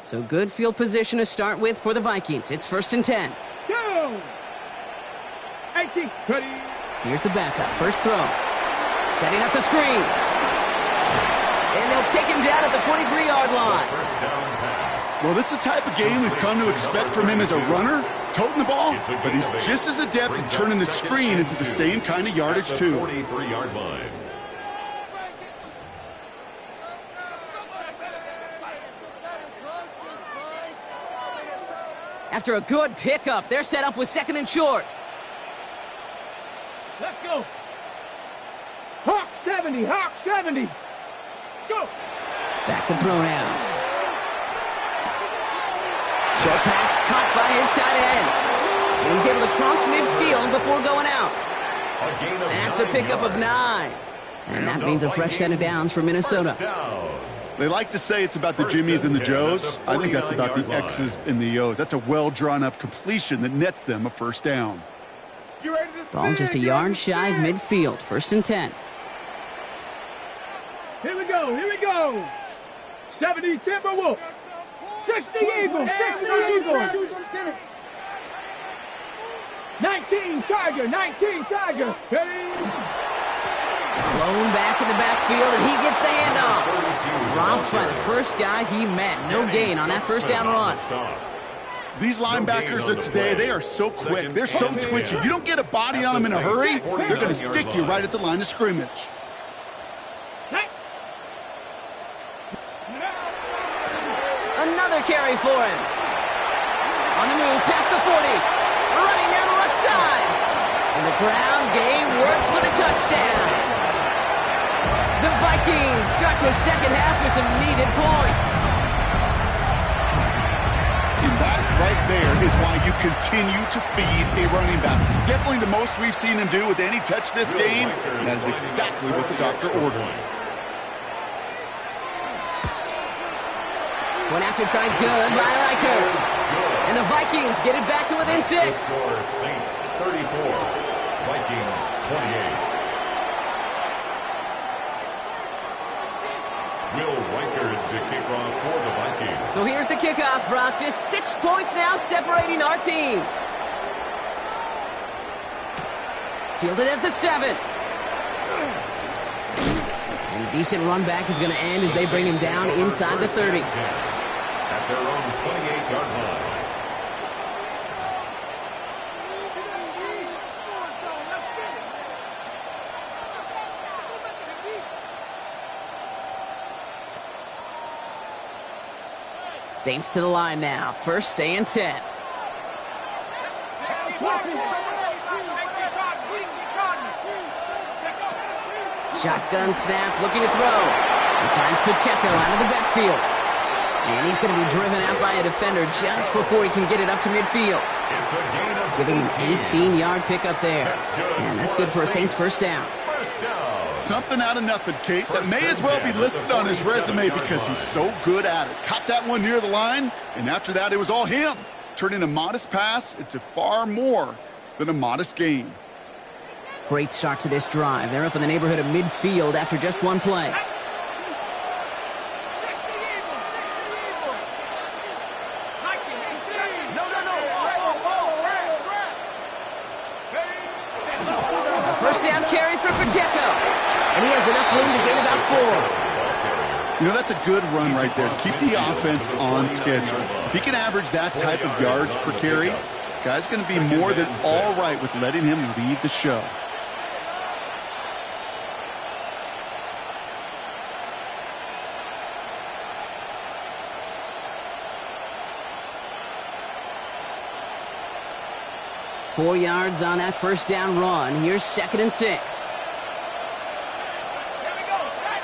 So good field position to start with for the Vikings. It's 1st and 10. Go! 18, ready. Here's the backup. First throw. Setting up the screen. And they'll take him down at the 43-yard line. Well, this is the type of game we've come to expect from him as a runner, toting the ball, but he's just as adept at turning the screen into the same kind of yardage, too. 43-yard line. After a good pickup, they're set up with 2nd and short. Let's go. Hawk 70, Hawk 70. Go. Back to throw now. Short pass caught by his tight end. And he's able to cross midfield before going out. That's a pickup of 9. And that means a fresh set of downs for Minnesota. They like to say it's about the Jimmies and the Joes. I think that's about the X's and the O's. That's a well-drawn-up completion that nets them a first down. Ball just a yard shy of midfield. 1st and 10. Here we go, here we go. 70 Timberwolf. 60 Eagles, 60 Eagles. 19 Tiger, 19 Tiger. Ready? Blown back in the backfield, and he gets the handoff. Dropped by the first guy he met. No gain on that first down run. These linebackers of today, they are so quick. They're so twitchy. You don't get a body on them in a hurry, they're going to stick you right at the line of scrimmage. Another carry for him. On the move, past the 40. Running down the left side. And the ground game works for the touchdown. The Vikings start the second half with some needed points. And that right there is why you continue to feed a running back. Definitely the most we've seen him do with any touch this game. That is exactly what the doctor ordered. One after try good by Riker. And the Vikings get it back to within 6. Saints 34, Vikings 28. Will Riker to kick off for the Vikings. So here's the kickoff, Brock. Just 6 points now separating our teams. Fielded at the 7. And a decent run back is going to end as they bring him down inside the 30. At their own 28-yard line. Saints to the line now. 1st and 10. Shotgun snap, looking to throw. He finds Pacheco out of the backfield. And he's going to be driven out by a defender just before he can get it up to midfield. Giving him an 18-yard pickup there. And that's good for a Saints first down. Something out of nothing, Kate, that may as well be listed on his resume because he's so good at it. Caught that one near the line, and after that, it was all him. turning a modest pass into far more than a modest gain. Great start to this drive. They're up in the neighborhood of midfield after just one play. First down carry for Pacheco. And he has enough room to gain about 4. You know, that's a good run right there. Keep the offense on schedule. If he can average that type of yards per carry, this guy's going to be more than all right with letting him lead the show. Four yards on that first down run. Here's 2nd and 6. Here we go, set.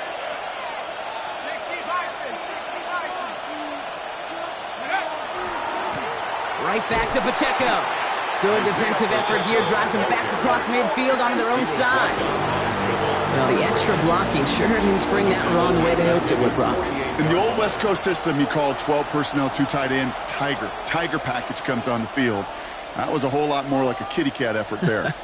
60 Bison, 60 Bison. Right back to Pacheco. Good defensive effort here. Drives them back across midfield onto their own side. Well, the extra blocking sure didn't spring that wrong the way they hoped it would, Brock. In the old West Coast system, you called 12 personnel, 2 tight ends, Tiger. Tiger package comes on the field. That was a whole lot more like a kitty cat effort there.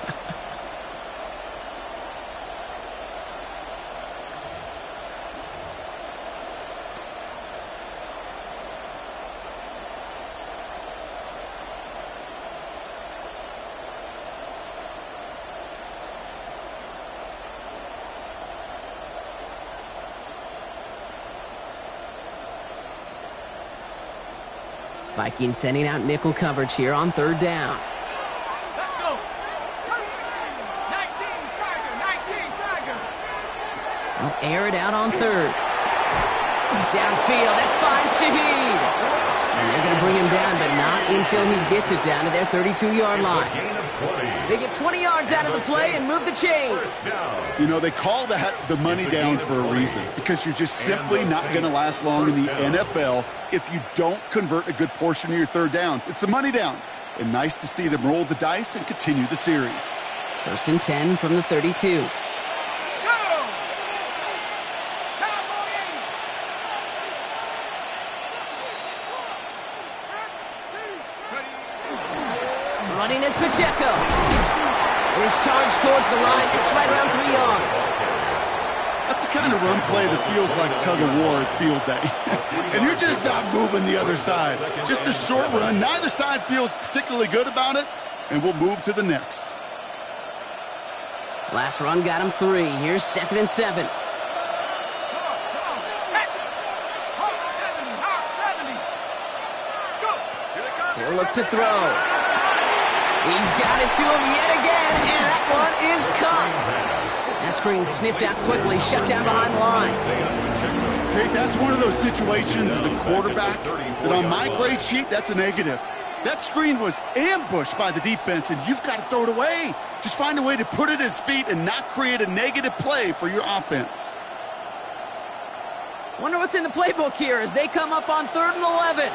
Vikings sending out nickel coverage here on 3rd down. Let's go. 19 Tiger. They'll air it out on 3rd. Downfield, that finds Shaheed. And they're going to bring him down, but not until he gets it down to their 32-yard line. They get 20 yards out of the play and move the chains. You know, they call that the money down for a reason, because you're just simply not going to last long in the NFL if you don't convert a good portion of your 3rd downs. It's the money down. And nice to see them roll the dice and continue the series. 1st and 10 from the 32. Running is Pacheco. His charge towards the line. It's right around 3 yards. That's the kind of run play that feels like tug-of-war at field day. And you're just not moving the other side. Just a short run. Neither side feels particularly good about it, and we'll move to the next. Last run got him 3. Here's 2nd and 7. He'll look to throw. He's got it to him yet again, and that one is caught. That screen sniffed out quickly, shut down behind the line. Okay, that's one of those situations as a quarterback that on my grade sheet, that's a negative. That screen was ambushed by the defense, and you've got to throw it away. Just find a way to put it at his feet and not create a negative play for your offense. Wonder what's in the playbook here as they come up on 3rd and 11.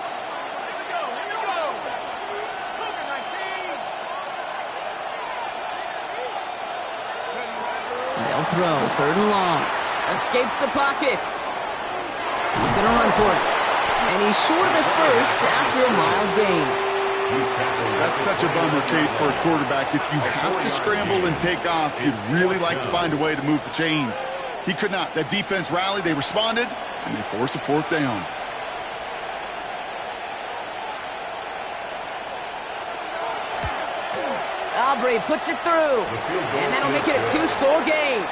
They'll throw, 3rd and long. Escapes the pocket. He's going to run for it. And he's short of the first after a mild gain. That's such a bummer, Kate, for a quarterback. If you have to scramble and take off, you'd really like to find a way to move the chains. He could not. That defense rallied, they responded, and they forced a 4th down. Aubrey puts it through, and that'll make it a 2-score game.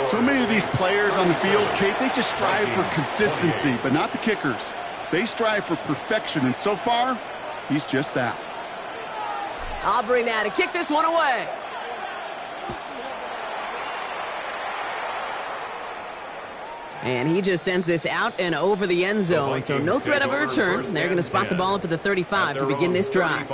So many of these players on the field, Kate, they just strive for consistency, but not the kickers. They strive for perfection, and so far, he's just that. Aubrey now to kick this one away. And he just sends this out and over the end zone, so no threat of a return. They're going to spot the ball up at the 35 to begin this drive.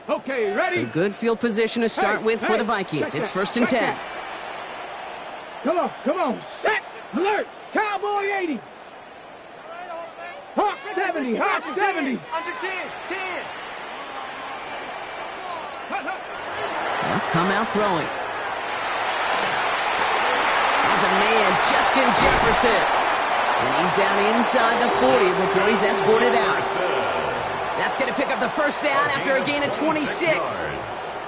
Okay, ready? So good field position to start with for the Vikings. It's 1st and 10. Come on. Set, alert, Cowboy 80. Hawk 70, Hawk 70. Under 10. They'll come out throwing. has a man, Justin Jefferson. And he's down inside the 40 before he's escorted out. That's going to pick up the first down after a gain of 26.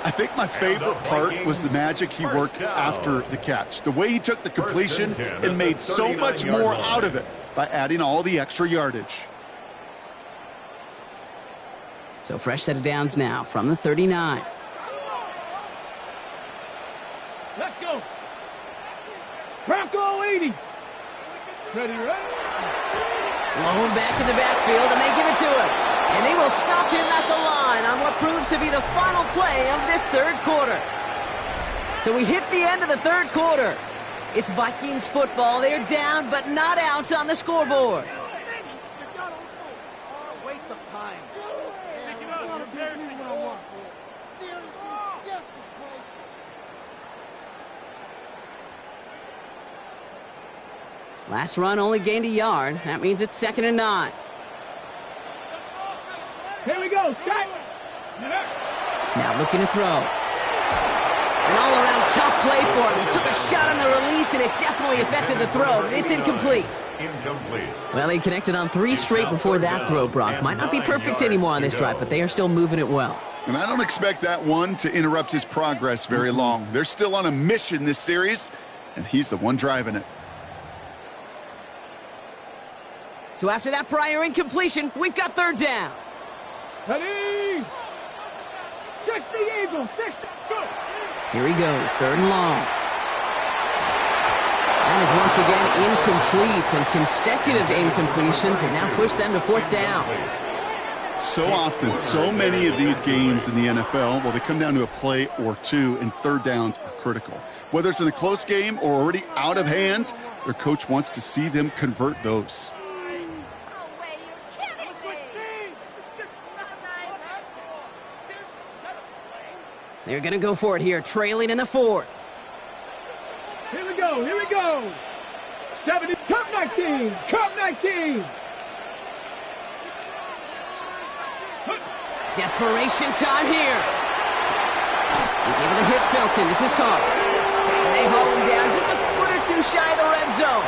I think my favorite part was the magic he worked after the catch. The way he took the completion and made so much more out of it by adding all the extra yardage. So fresh set of downs now from the 39. Let's go. Bronco 80. Ready, right? Low back in the backfield, and they give it to him. And they will stop him at the line on what proves to be the final play of this third quarter. So we hit the end of the third quarter. It's Vikings football. They're down, but not out on the scoreboard. Waste of time. Last run only gained a yard. That means it's 2nd and 9. Here we go, Scott. Now looking to throw. An all-around tough play for him. He took a shot on the release, and it definitely affected the throw. It's incomplete. Well, they connected on 3 straight before that throw, Brock. Might not be perfect anymore on this drive, but they are still moving it well. And I don't expect that one to interrupt his progress very long. They're still on a mission this series, and he's the one driving it. So after that prior incompletion, we've got 3rd down. Ready. 60 Eagles. 60. Go. Here he goes, 3rd and long. That is once again incomplete, and consecutive incompletions have now pushed them to 4th down. So often, so many of these games in the NFL, well, they come down to a play or two, and 3rd downs are critical. Whether it's in a close game or already out of hand, their coach wants to see them convert those. They're going to go for it here, trailing in the 4th. Here we go. Here we go. 70. Cup 19. Cup 19. Desperation time here. He's able to hit Felton. This is Carson. And they haul him down just a foot or 2 shy of the red zone.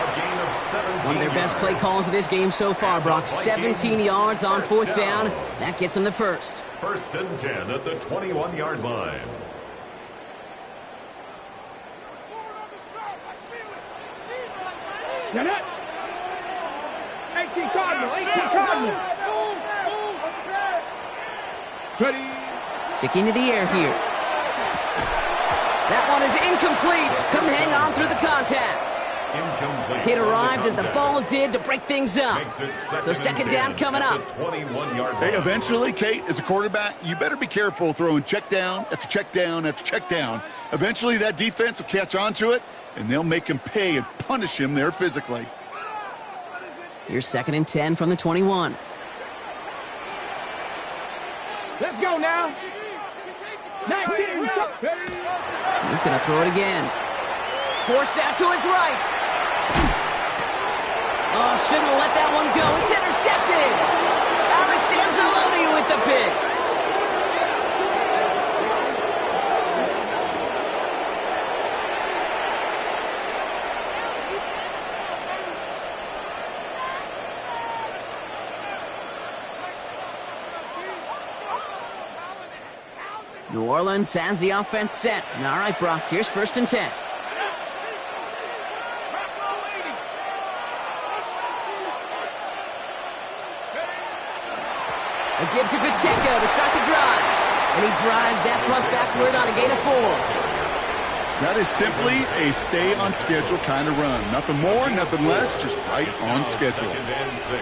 One of their best play calls of this game so far, Brock. 17 yards on 4th down. That gets them the first. 1st and 10 at the 21-yard line. Get it. 18 Cardinal. 18 Cardinal. Ready. Sticking to the air here. That one is incomplete. Couldn't hang on through the contact. Incomplete. It arrived as the ball did to break things up. So 2nd down coming up. Hey, eventually, Kate, as a quarterback, you better be careful throwing check down after check down after check down. Eventually, that defense will catch on to it, and they'll make him pay and punish him there physically. Here's 2nd and 10 from the 21. Let's go now. 19. He's going to throw it again. Forced out to his right. Oh, shouldn't have let that one go. It's intercepted. Alex Anzalone with the pick. New Orleans has the offense set. All right, Brock, here's 1st and 10. It gives to Pacheco to start the drive. And he drives that front backward on a gain of 4. That is simply a stay-on-schedule kind of run. Nothing more, nothing less, just right on schedule. 2nd and 6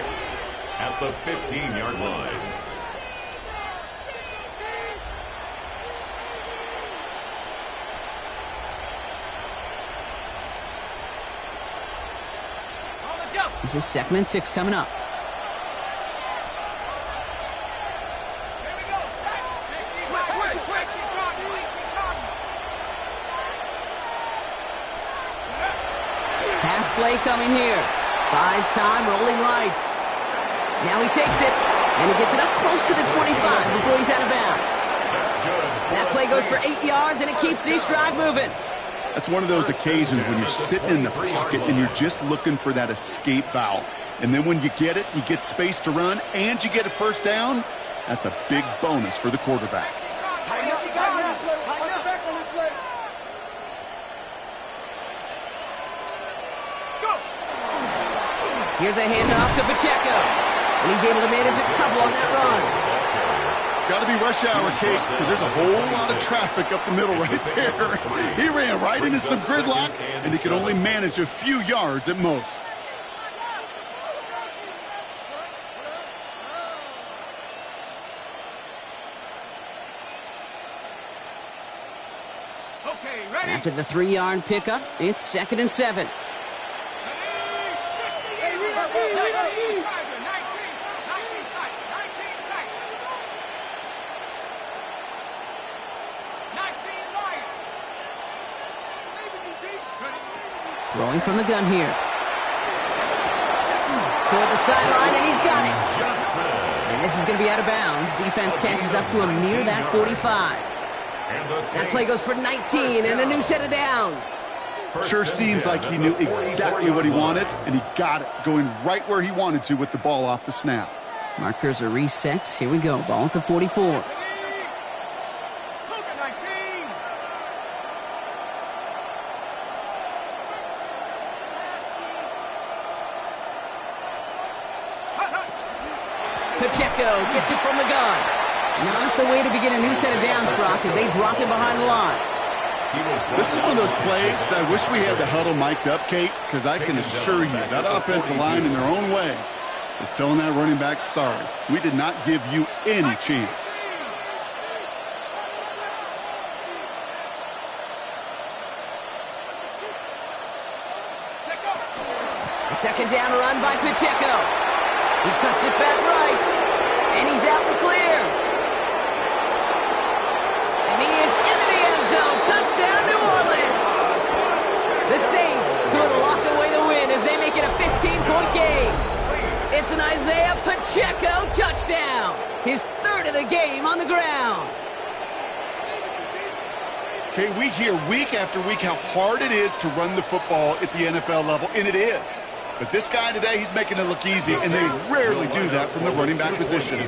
at the 15-yard line. This is 2nd and 6 coming up. Pass play coming here. Buys time, rolling right. Now he takes it, and he gets it up close to the 25 before he's out of bounds. That play goes for 8 yards, and it keeps this drive moving. That's one of those occasions when you're sitting in the pocket and you're just looking for that escape valve. And then when you get it, you get space to run, and you get a first down. That's a big bonus for the quarterback. Here's a handoff to Pacheco. And he's able to manage a couple on that run. Got to be rush hour, Kate, because there's a whole lot of traffic up the middle right there. He ran right into some gridlock, and he could only manage a few yards at most. After the 3-yard pickup, it's 2nd and 7. Throwing from the gun here. Toward the sideline, and he's got it. And this is going to be out of bounds. Defense catches up to him near that 45. That play goes for 19 and a new set of downs. Sure seems like he knew exactly what he wanted, and he got it, going right where he wanted to with the ball off the snap. Markers are reset. Here we go. Ball at the 44. Pacheco gets it from the gun. Not the way to begin a new set of downs, Brock, as they drop him behind the line. This is one of those plays that I wish we had the huddle mic'd up, Kate, because I can assure you that offensive line in their own way is telling that running back, sorry, we did not give you any chance. The second down run by Pacheco. He cuts it back right, and he's out in the clear. And he is into the end zone. Touchdown, New Orleans. The Saints could lock away the win as they make it a 15-point game. It's an Isaiah Pacheco touchdown. His 3rd of the game on the ground. Okay, we hear week after week how hard it is to run the football at the NFL level, and it is. But this guy today, he's making it look easy, and they rarely do that from the running back position.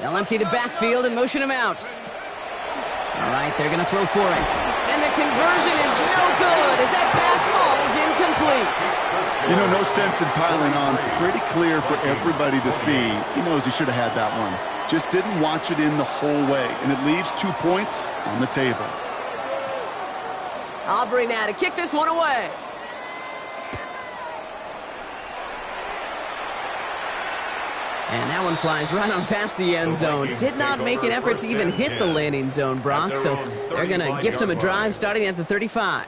They'll empty the backfield and motion him out. All right, they're going to throw for it. And the conversion is no good as that pass falls incomplete. You know, no sense in piling on. Pretty clear for everybody to see. He knows he should have had that one. Just didn't watch it in the whole way, and it leaves 2 points on the table. Aubrey now to kick this one away. And that one flies right on past the end zone. Did not make an effort to even hit the landing zone, Brock. So they're going to gift him a drive starting at the 35.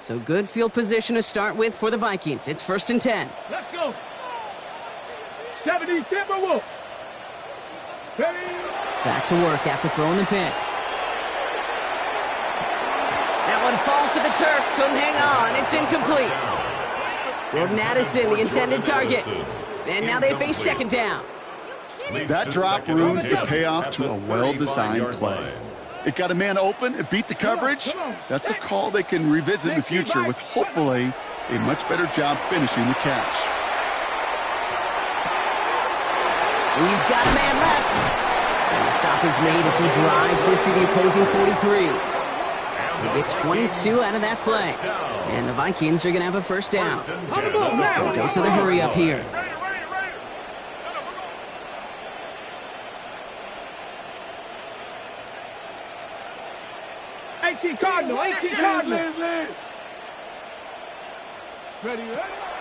So good field position to start with for the Vikings. It's 1st and 10. Let's go. 70 Timberwolves. Back to work after throwing the pick. That one falls to the turf. Couldn't hang on. It's incomplete. Jordan Addison, the intended target. And now they face 2nd down. That drop ruins the payoff to a well-designed play. It got a man open. It beat the coverage. That's a call they can revisit in the future with hopefully a much better job finishing the catch. He's got a man left. And the stop is made as he drives this to the opposing 43. They get 22 out of that play. And the Vikings are going to have a 1st down. Dose of the hurry up here. Cardinal.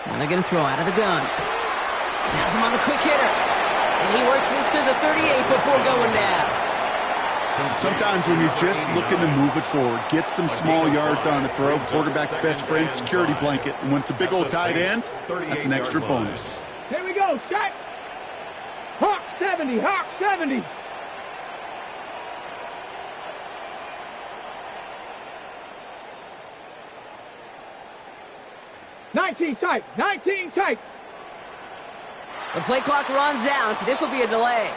And they're going to throw out of the gun. Has him on the quick hitter. And he works this to the 38 before going down. Sometimes when you're just looking to move it forward, get some small yards on the throw, quarterback's best friend, security blanket. And when it's a big old tight end, that's an extra bonus. Here we go, Scott. Hawk 70, Hawk 70. '19 tight. The play clock runs out. This will be a delay.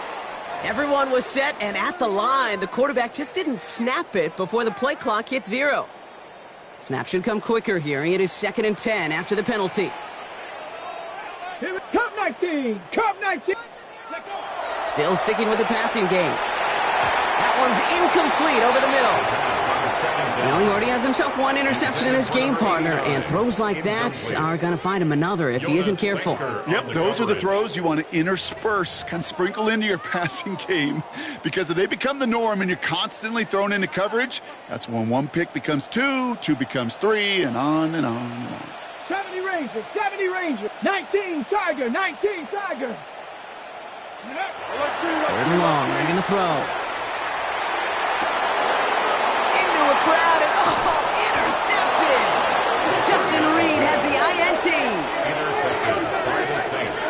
Everyone was set and at the line. The quarterback just didn't snap it before the play clock hit 0. Snap should come quicker here. It is 2nd and 10 after the penalty. Cup 19. Cup 19. Still sticking with the passing game. That one's incomplete over the middle. Well, he already has himself one interception in this game, partner, and throws like that are going to find him another if he isn't careful. Yep, those are the throws you want to intersperse, kind of sprinkle into your passing game, because if they become the norm and you're constantly thrown into coverage, that's when one pick becomes 2, 2 becomes 3, and on and on and on. 70 Rangers, 70 Rangers, 19 Tiger, 19 Tiger. 3rd and long, they're going to throw. A crowd and intercepted. Justin Reed has the INT. Intercepted by the Saints.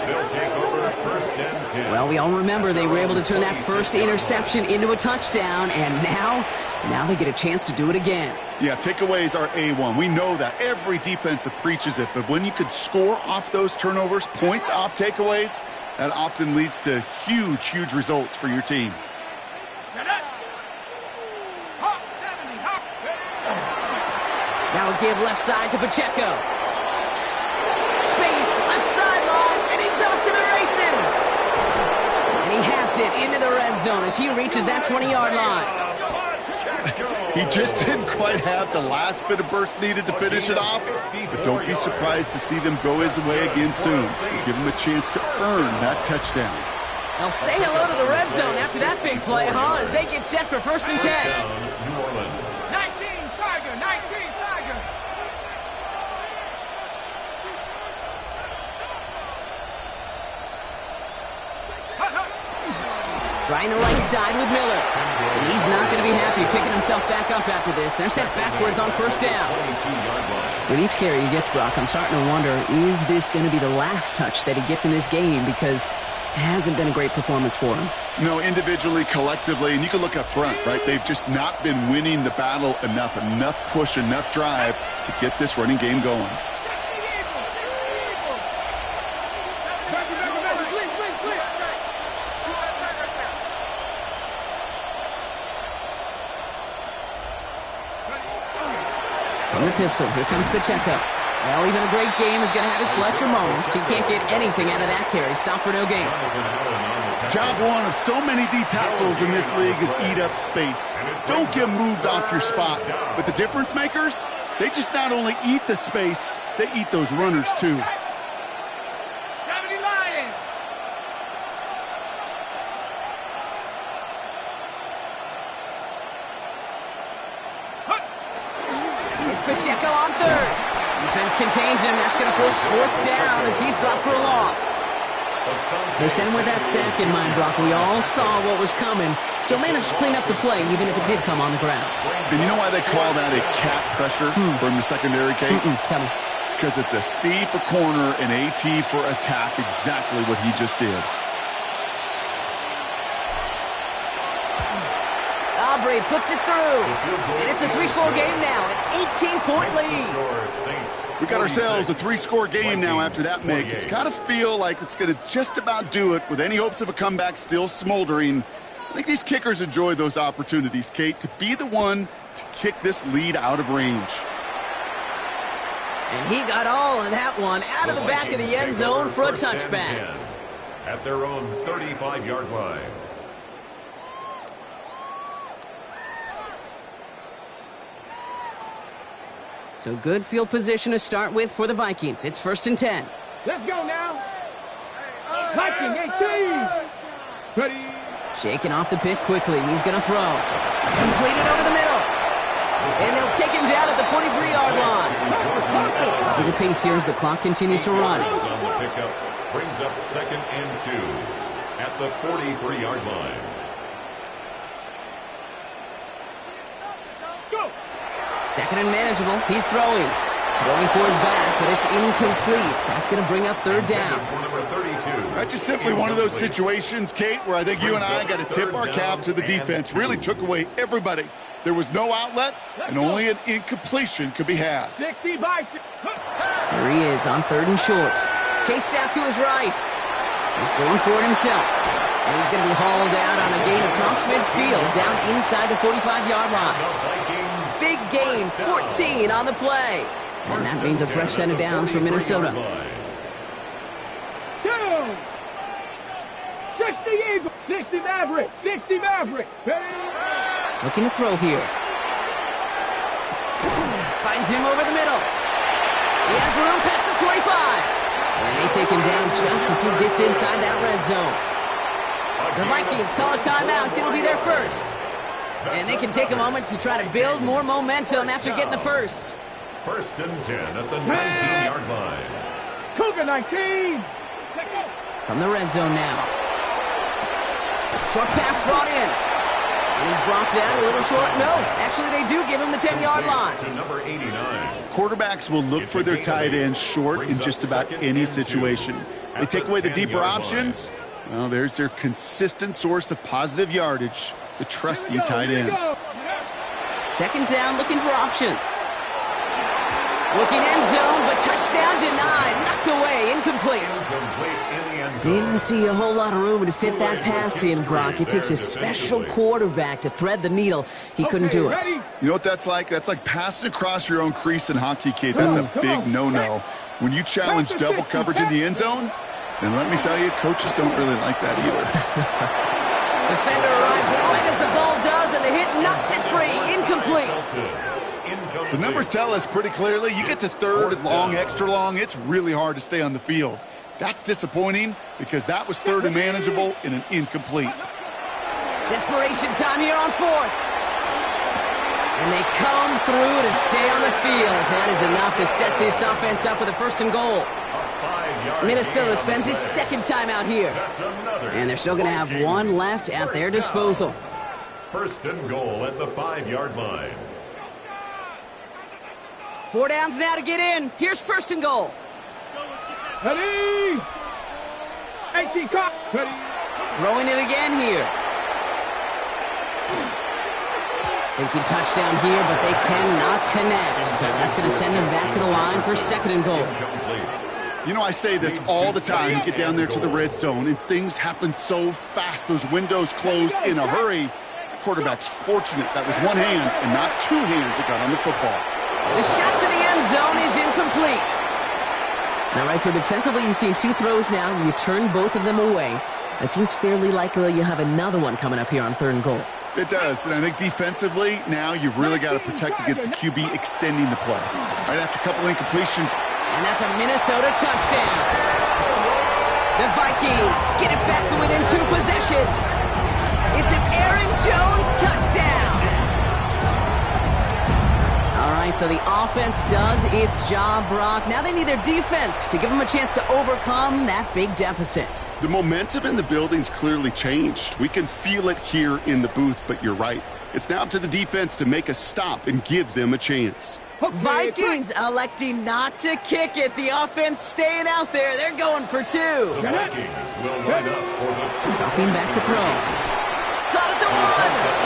They'll take over 1st and 10. Well, we all remember they were able to turn that first interception into a touchdown, and now they get a chance to do it again. Yeah, takeaways are A1. We know that. Every defensive preaches it, but when you could score off those turnovers, points off takeaways, that often leads to huge, huge results for your team. Now a give left side to Pacheco. Space, left sideline, and he's off to the races. And he has it into the red zone as he reaches that 20-yard line. He just didn't quite have the last bit of burst needed to finish it off, but don't be surprised to see them go his way again soon. Give him a chance to earn that touchdown. They'll say hello to the red zone after that big play, huh, as they get set for 1st and 10. New Orleans. 19 Tiger, 19 Tiger. Trying the right side with Miller. And he's not going to be happy picking himself back up after this. They're set backwards on 1st down. With each carry he gets, Brock, I'm starting to wonder, is this going to be the last touch that he gets in this game? Because it hasn't been a great performance for him. You know, individually, collectively, and you can look up front, right? They've just not been winning the battle enough push, enough drive to get this running game going. From the pistol, here comes Pacheco. Well, even a great game is going to have its lesser moments. You can't get anything out of that carry. Stop for no gain. Job one of so many D tackles in this league is eat up space. Don't get moved off your spot. But the difference makers, they just not only eat the space, they eat those runners too. 70 Lions. It's Pacheco on 3rd. Defense contains him. That's going to force 4th down as he's dropped for a loss. They sent him with that sack in mind, Brock. We all saw what was coming, so managed to clean up the play, even if it did come on the ground. And you know why they call that a cat pressure from the secondary, Kate? Tell me. Because it's a C for corner and a T for attack, exactly what he just did. Aubrey puts it through, and it's a 3-score game now, an 18-point lead. We got ourselves a 3-score game now after that make. It's got to feel like it's going to just about do it with any hopes of a comeback still smoldering. I think these kickers enjoy those opportunities, Kate, to be the one to kick this lead out of range. And he got all of that one out of the back of the end zone for a touchback. At their own 35-yard line. So good field position to start with for the Vikings. It's 1st and 10. Let's go now. Viking 18. Ready. Shaking off the pick quickly. He's going to throw. Completed over the middle. And they'll take him down at the 43-yard line. See the pace here as the clock continues to run. On the pickup brings up 2nd and 2 at the 43-yard line. Go. 2nd and manageable. He's throwing. Going for his back, but it's incomplete. That's going to bring up 3rd down. That's just simply one of those situations, Kate, where I think you and I got to tip our cap to the defense. Really took away everybody. There was no outlet, and only an incompletion could be had. 60 by 6. Here he is on 3rd and short. Chased out to his right. He's going for it himself. And he's going to be hauled out on a gain across midfield, down inside the 45-yard line. Big gain, 14 on the play. And that means a fresh set of downs for Minnesota. Down. 60 Eagles, 60 Maverick, 60 Maverick. Looking to throw here. Finds him over the middle. He has room past the 25. And they take him down just as he gets inside that red zone. The Vikings call a timeout. It'll be their first. And they can take a moment to try to build more momentum after getting the first. 1st and 10 at the 19-yard line. Cougar 19. From the red zone now. Short pass brought in. And he's brought down a little short. No, actually they do give him the 10-yard line. To number 89. Quarterbacks will look for their tight end short in just about any situation. They take away the deeper options. Well, there's their consistent source of positive yardage, the trusty tight end. 2nd down, looking for options. Looking end zone, but touchdown denied. Knocked away, incomplete. Didn't see a whole lot of room to fit that pass in, Brock. It takes a special quarterback to thread the needle. He couldn't do it. You know what that's like? That's like passing across your own crease in hockey, kid. That's a big no-no. When you challenge double coverage in the end zone, then let me tell you, coaches don't really like that either. Defender arrives right as the ball does, and the hit knocks it free. Incomplete. The numbers tell us pretty clearly, you get to 3rd and long, extra long, it's really hard to stay on the field. That's disappointing because that was 3rd and manageable in an incomplete. Desperation time here on 4th. And they come through to stay on the field. That is enough to set this offense up with a 1st and goal. Minnesota spends its 2nd timeout here. And they're still going to have one left at their disposal. 1st and goal at the 5-yard line. 4 downs now to get in. Here's 1st and goal. Ready. 18 cut. Ready. Throwing it again here. Thinking touchdown here, but they cannot connect. So that's going to send them back to the line for 2nd and goal. You know, I say this all the time. You get down there to the red zone, and things happen so fast. Those windows close in a hurry. The quarterback's fortunate that was one hand and not 2 hands that got on the football. The shot to the end zone is incomplete. All right, so defensively, you've seen 2 throws now. You turn both of them away. It seems fairly likely you have another one coming up here on 3rd and goal. It does, and I think defensively, now you've really got to protect against the QB extending the play. Right after a couple incompletions. And that's a Minnesota touchdown. The Vikings get it back to within 2 possessions. It's an Aaron Jones touchdown. All right, so the offense does its job, Brock. Now they need their defense to give them a chance to overcome that big deficit. The momentum in the building's clearly changed. We can feel it here in the booth, but you're right. It's now up to the defense to make a stop and give them a chance. Vikings electing not to kick it. The offense staying out there. They're going for 2. The Vikings will line up for the 2. Dropping back to throw. Caught at the 1.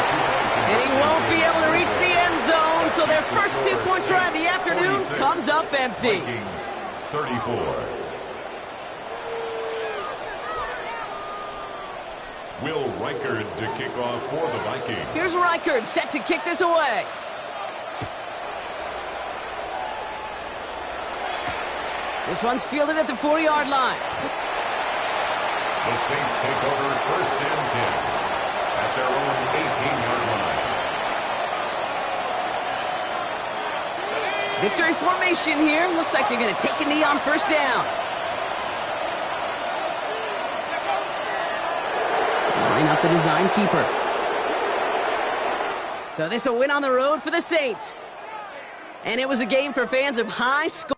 And he won't be able to reach the end zone, so their first 2-point try of the afternoon comes up empty. Vikings 34. Will Reichard to kick off for the Vikings. Here's Reichard set to kick this away. This one's fielded at the 40-yard line. The Saints take over 1st and 10 at their own 18-yard line. Victory formation here. Looks like they're going to take a knee on 1st down. Line up the design keeper. So this a win on the road for the Saints. And it was a game for fans of high score.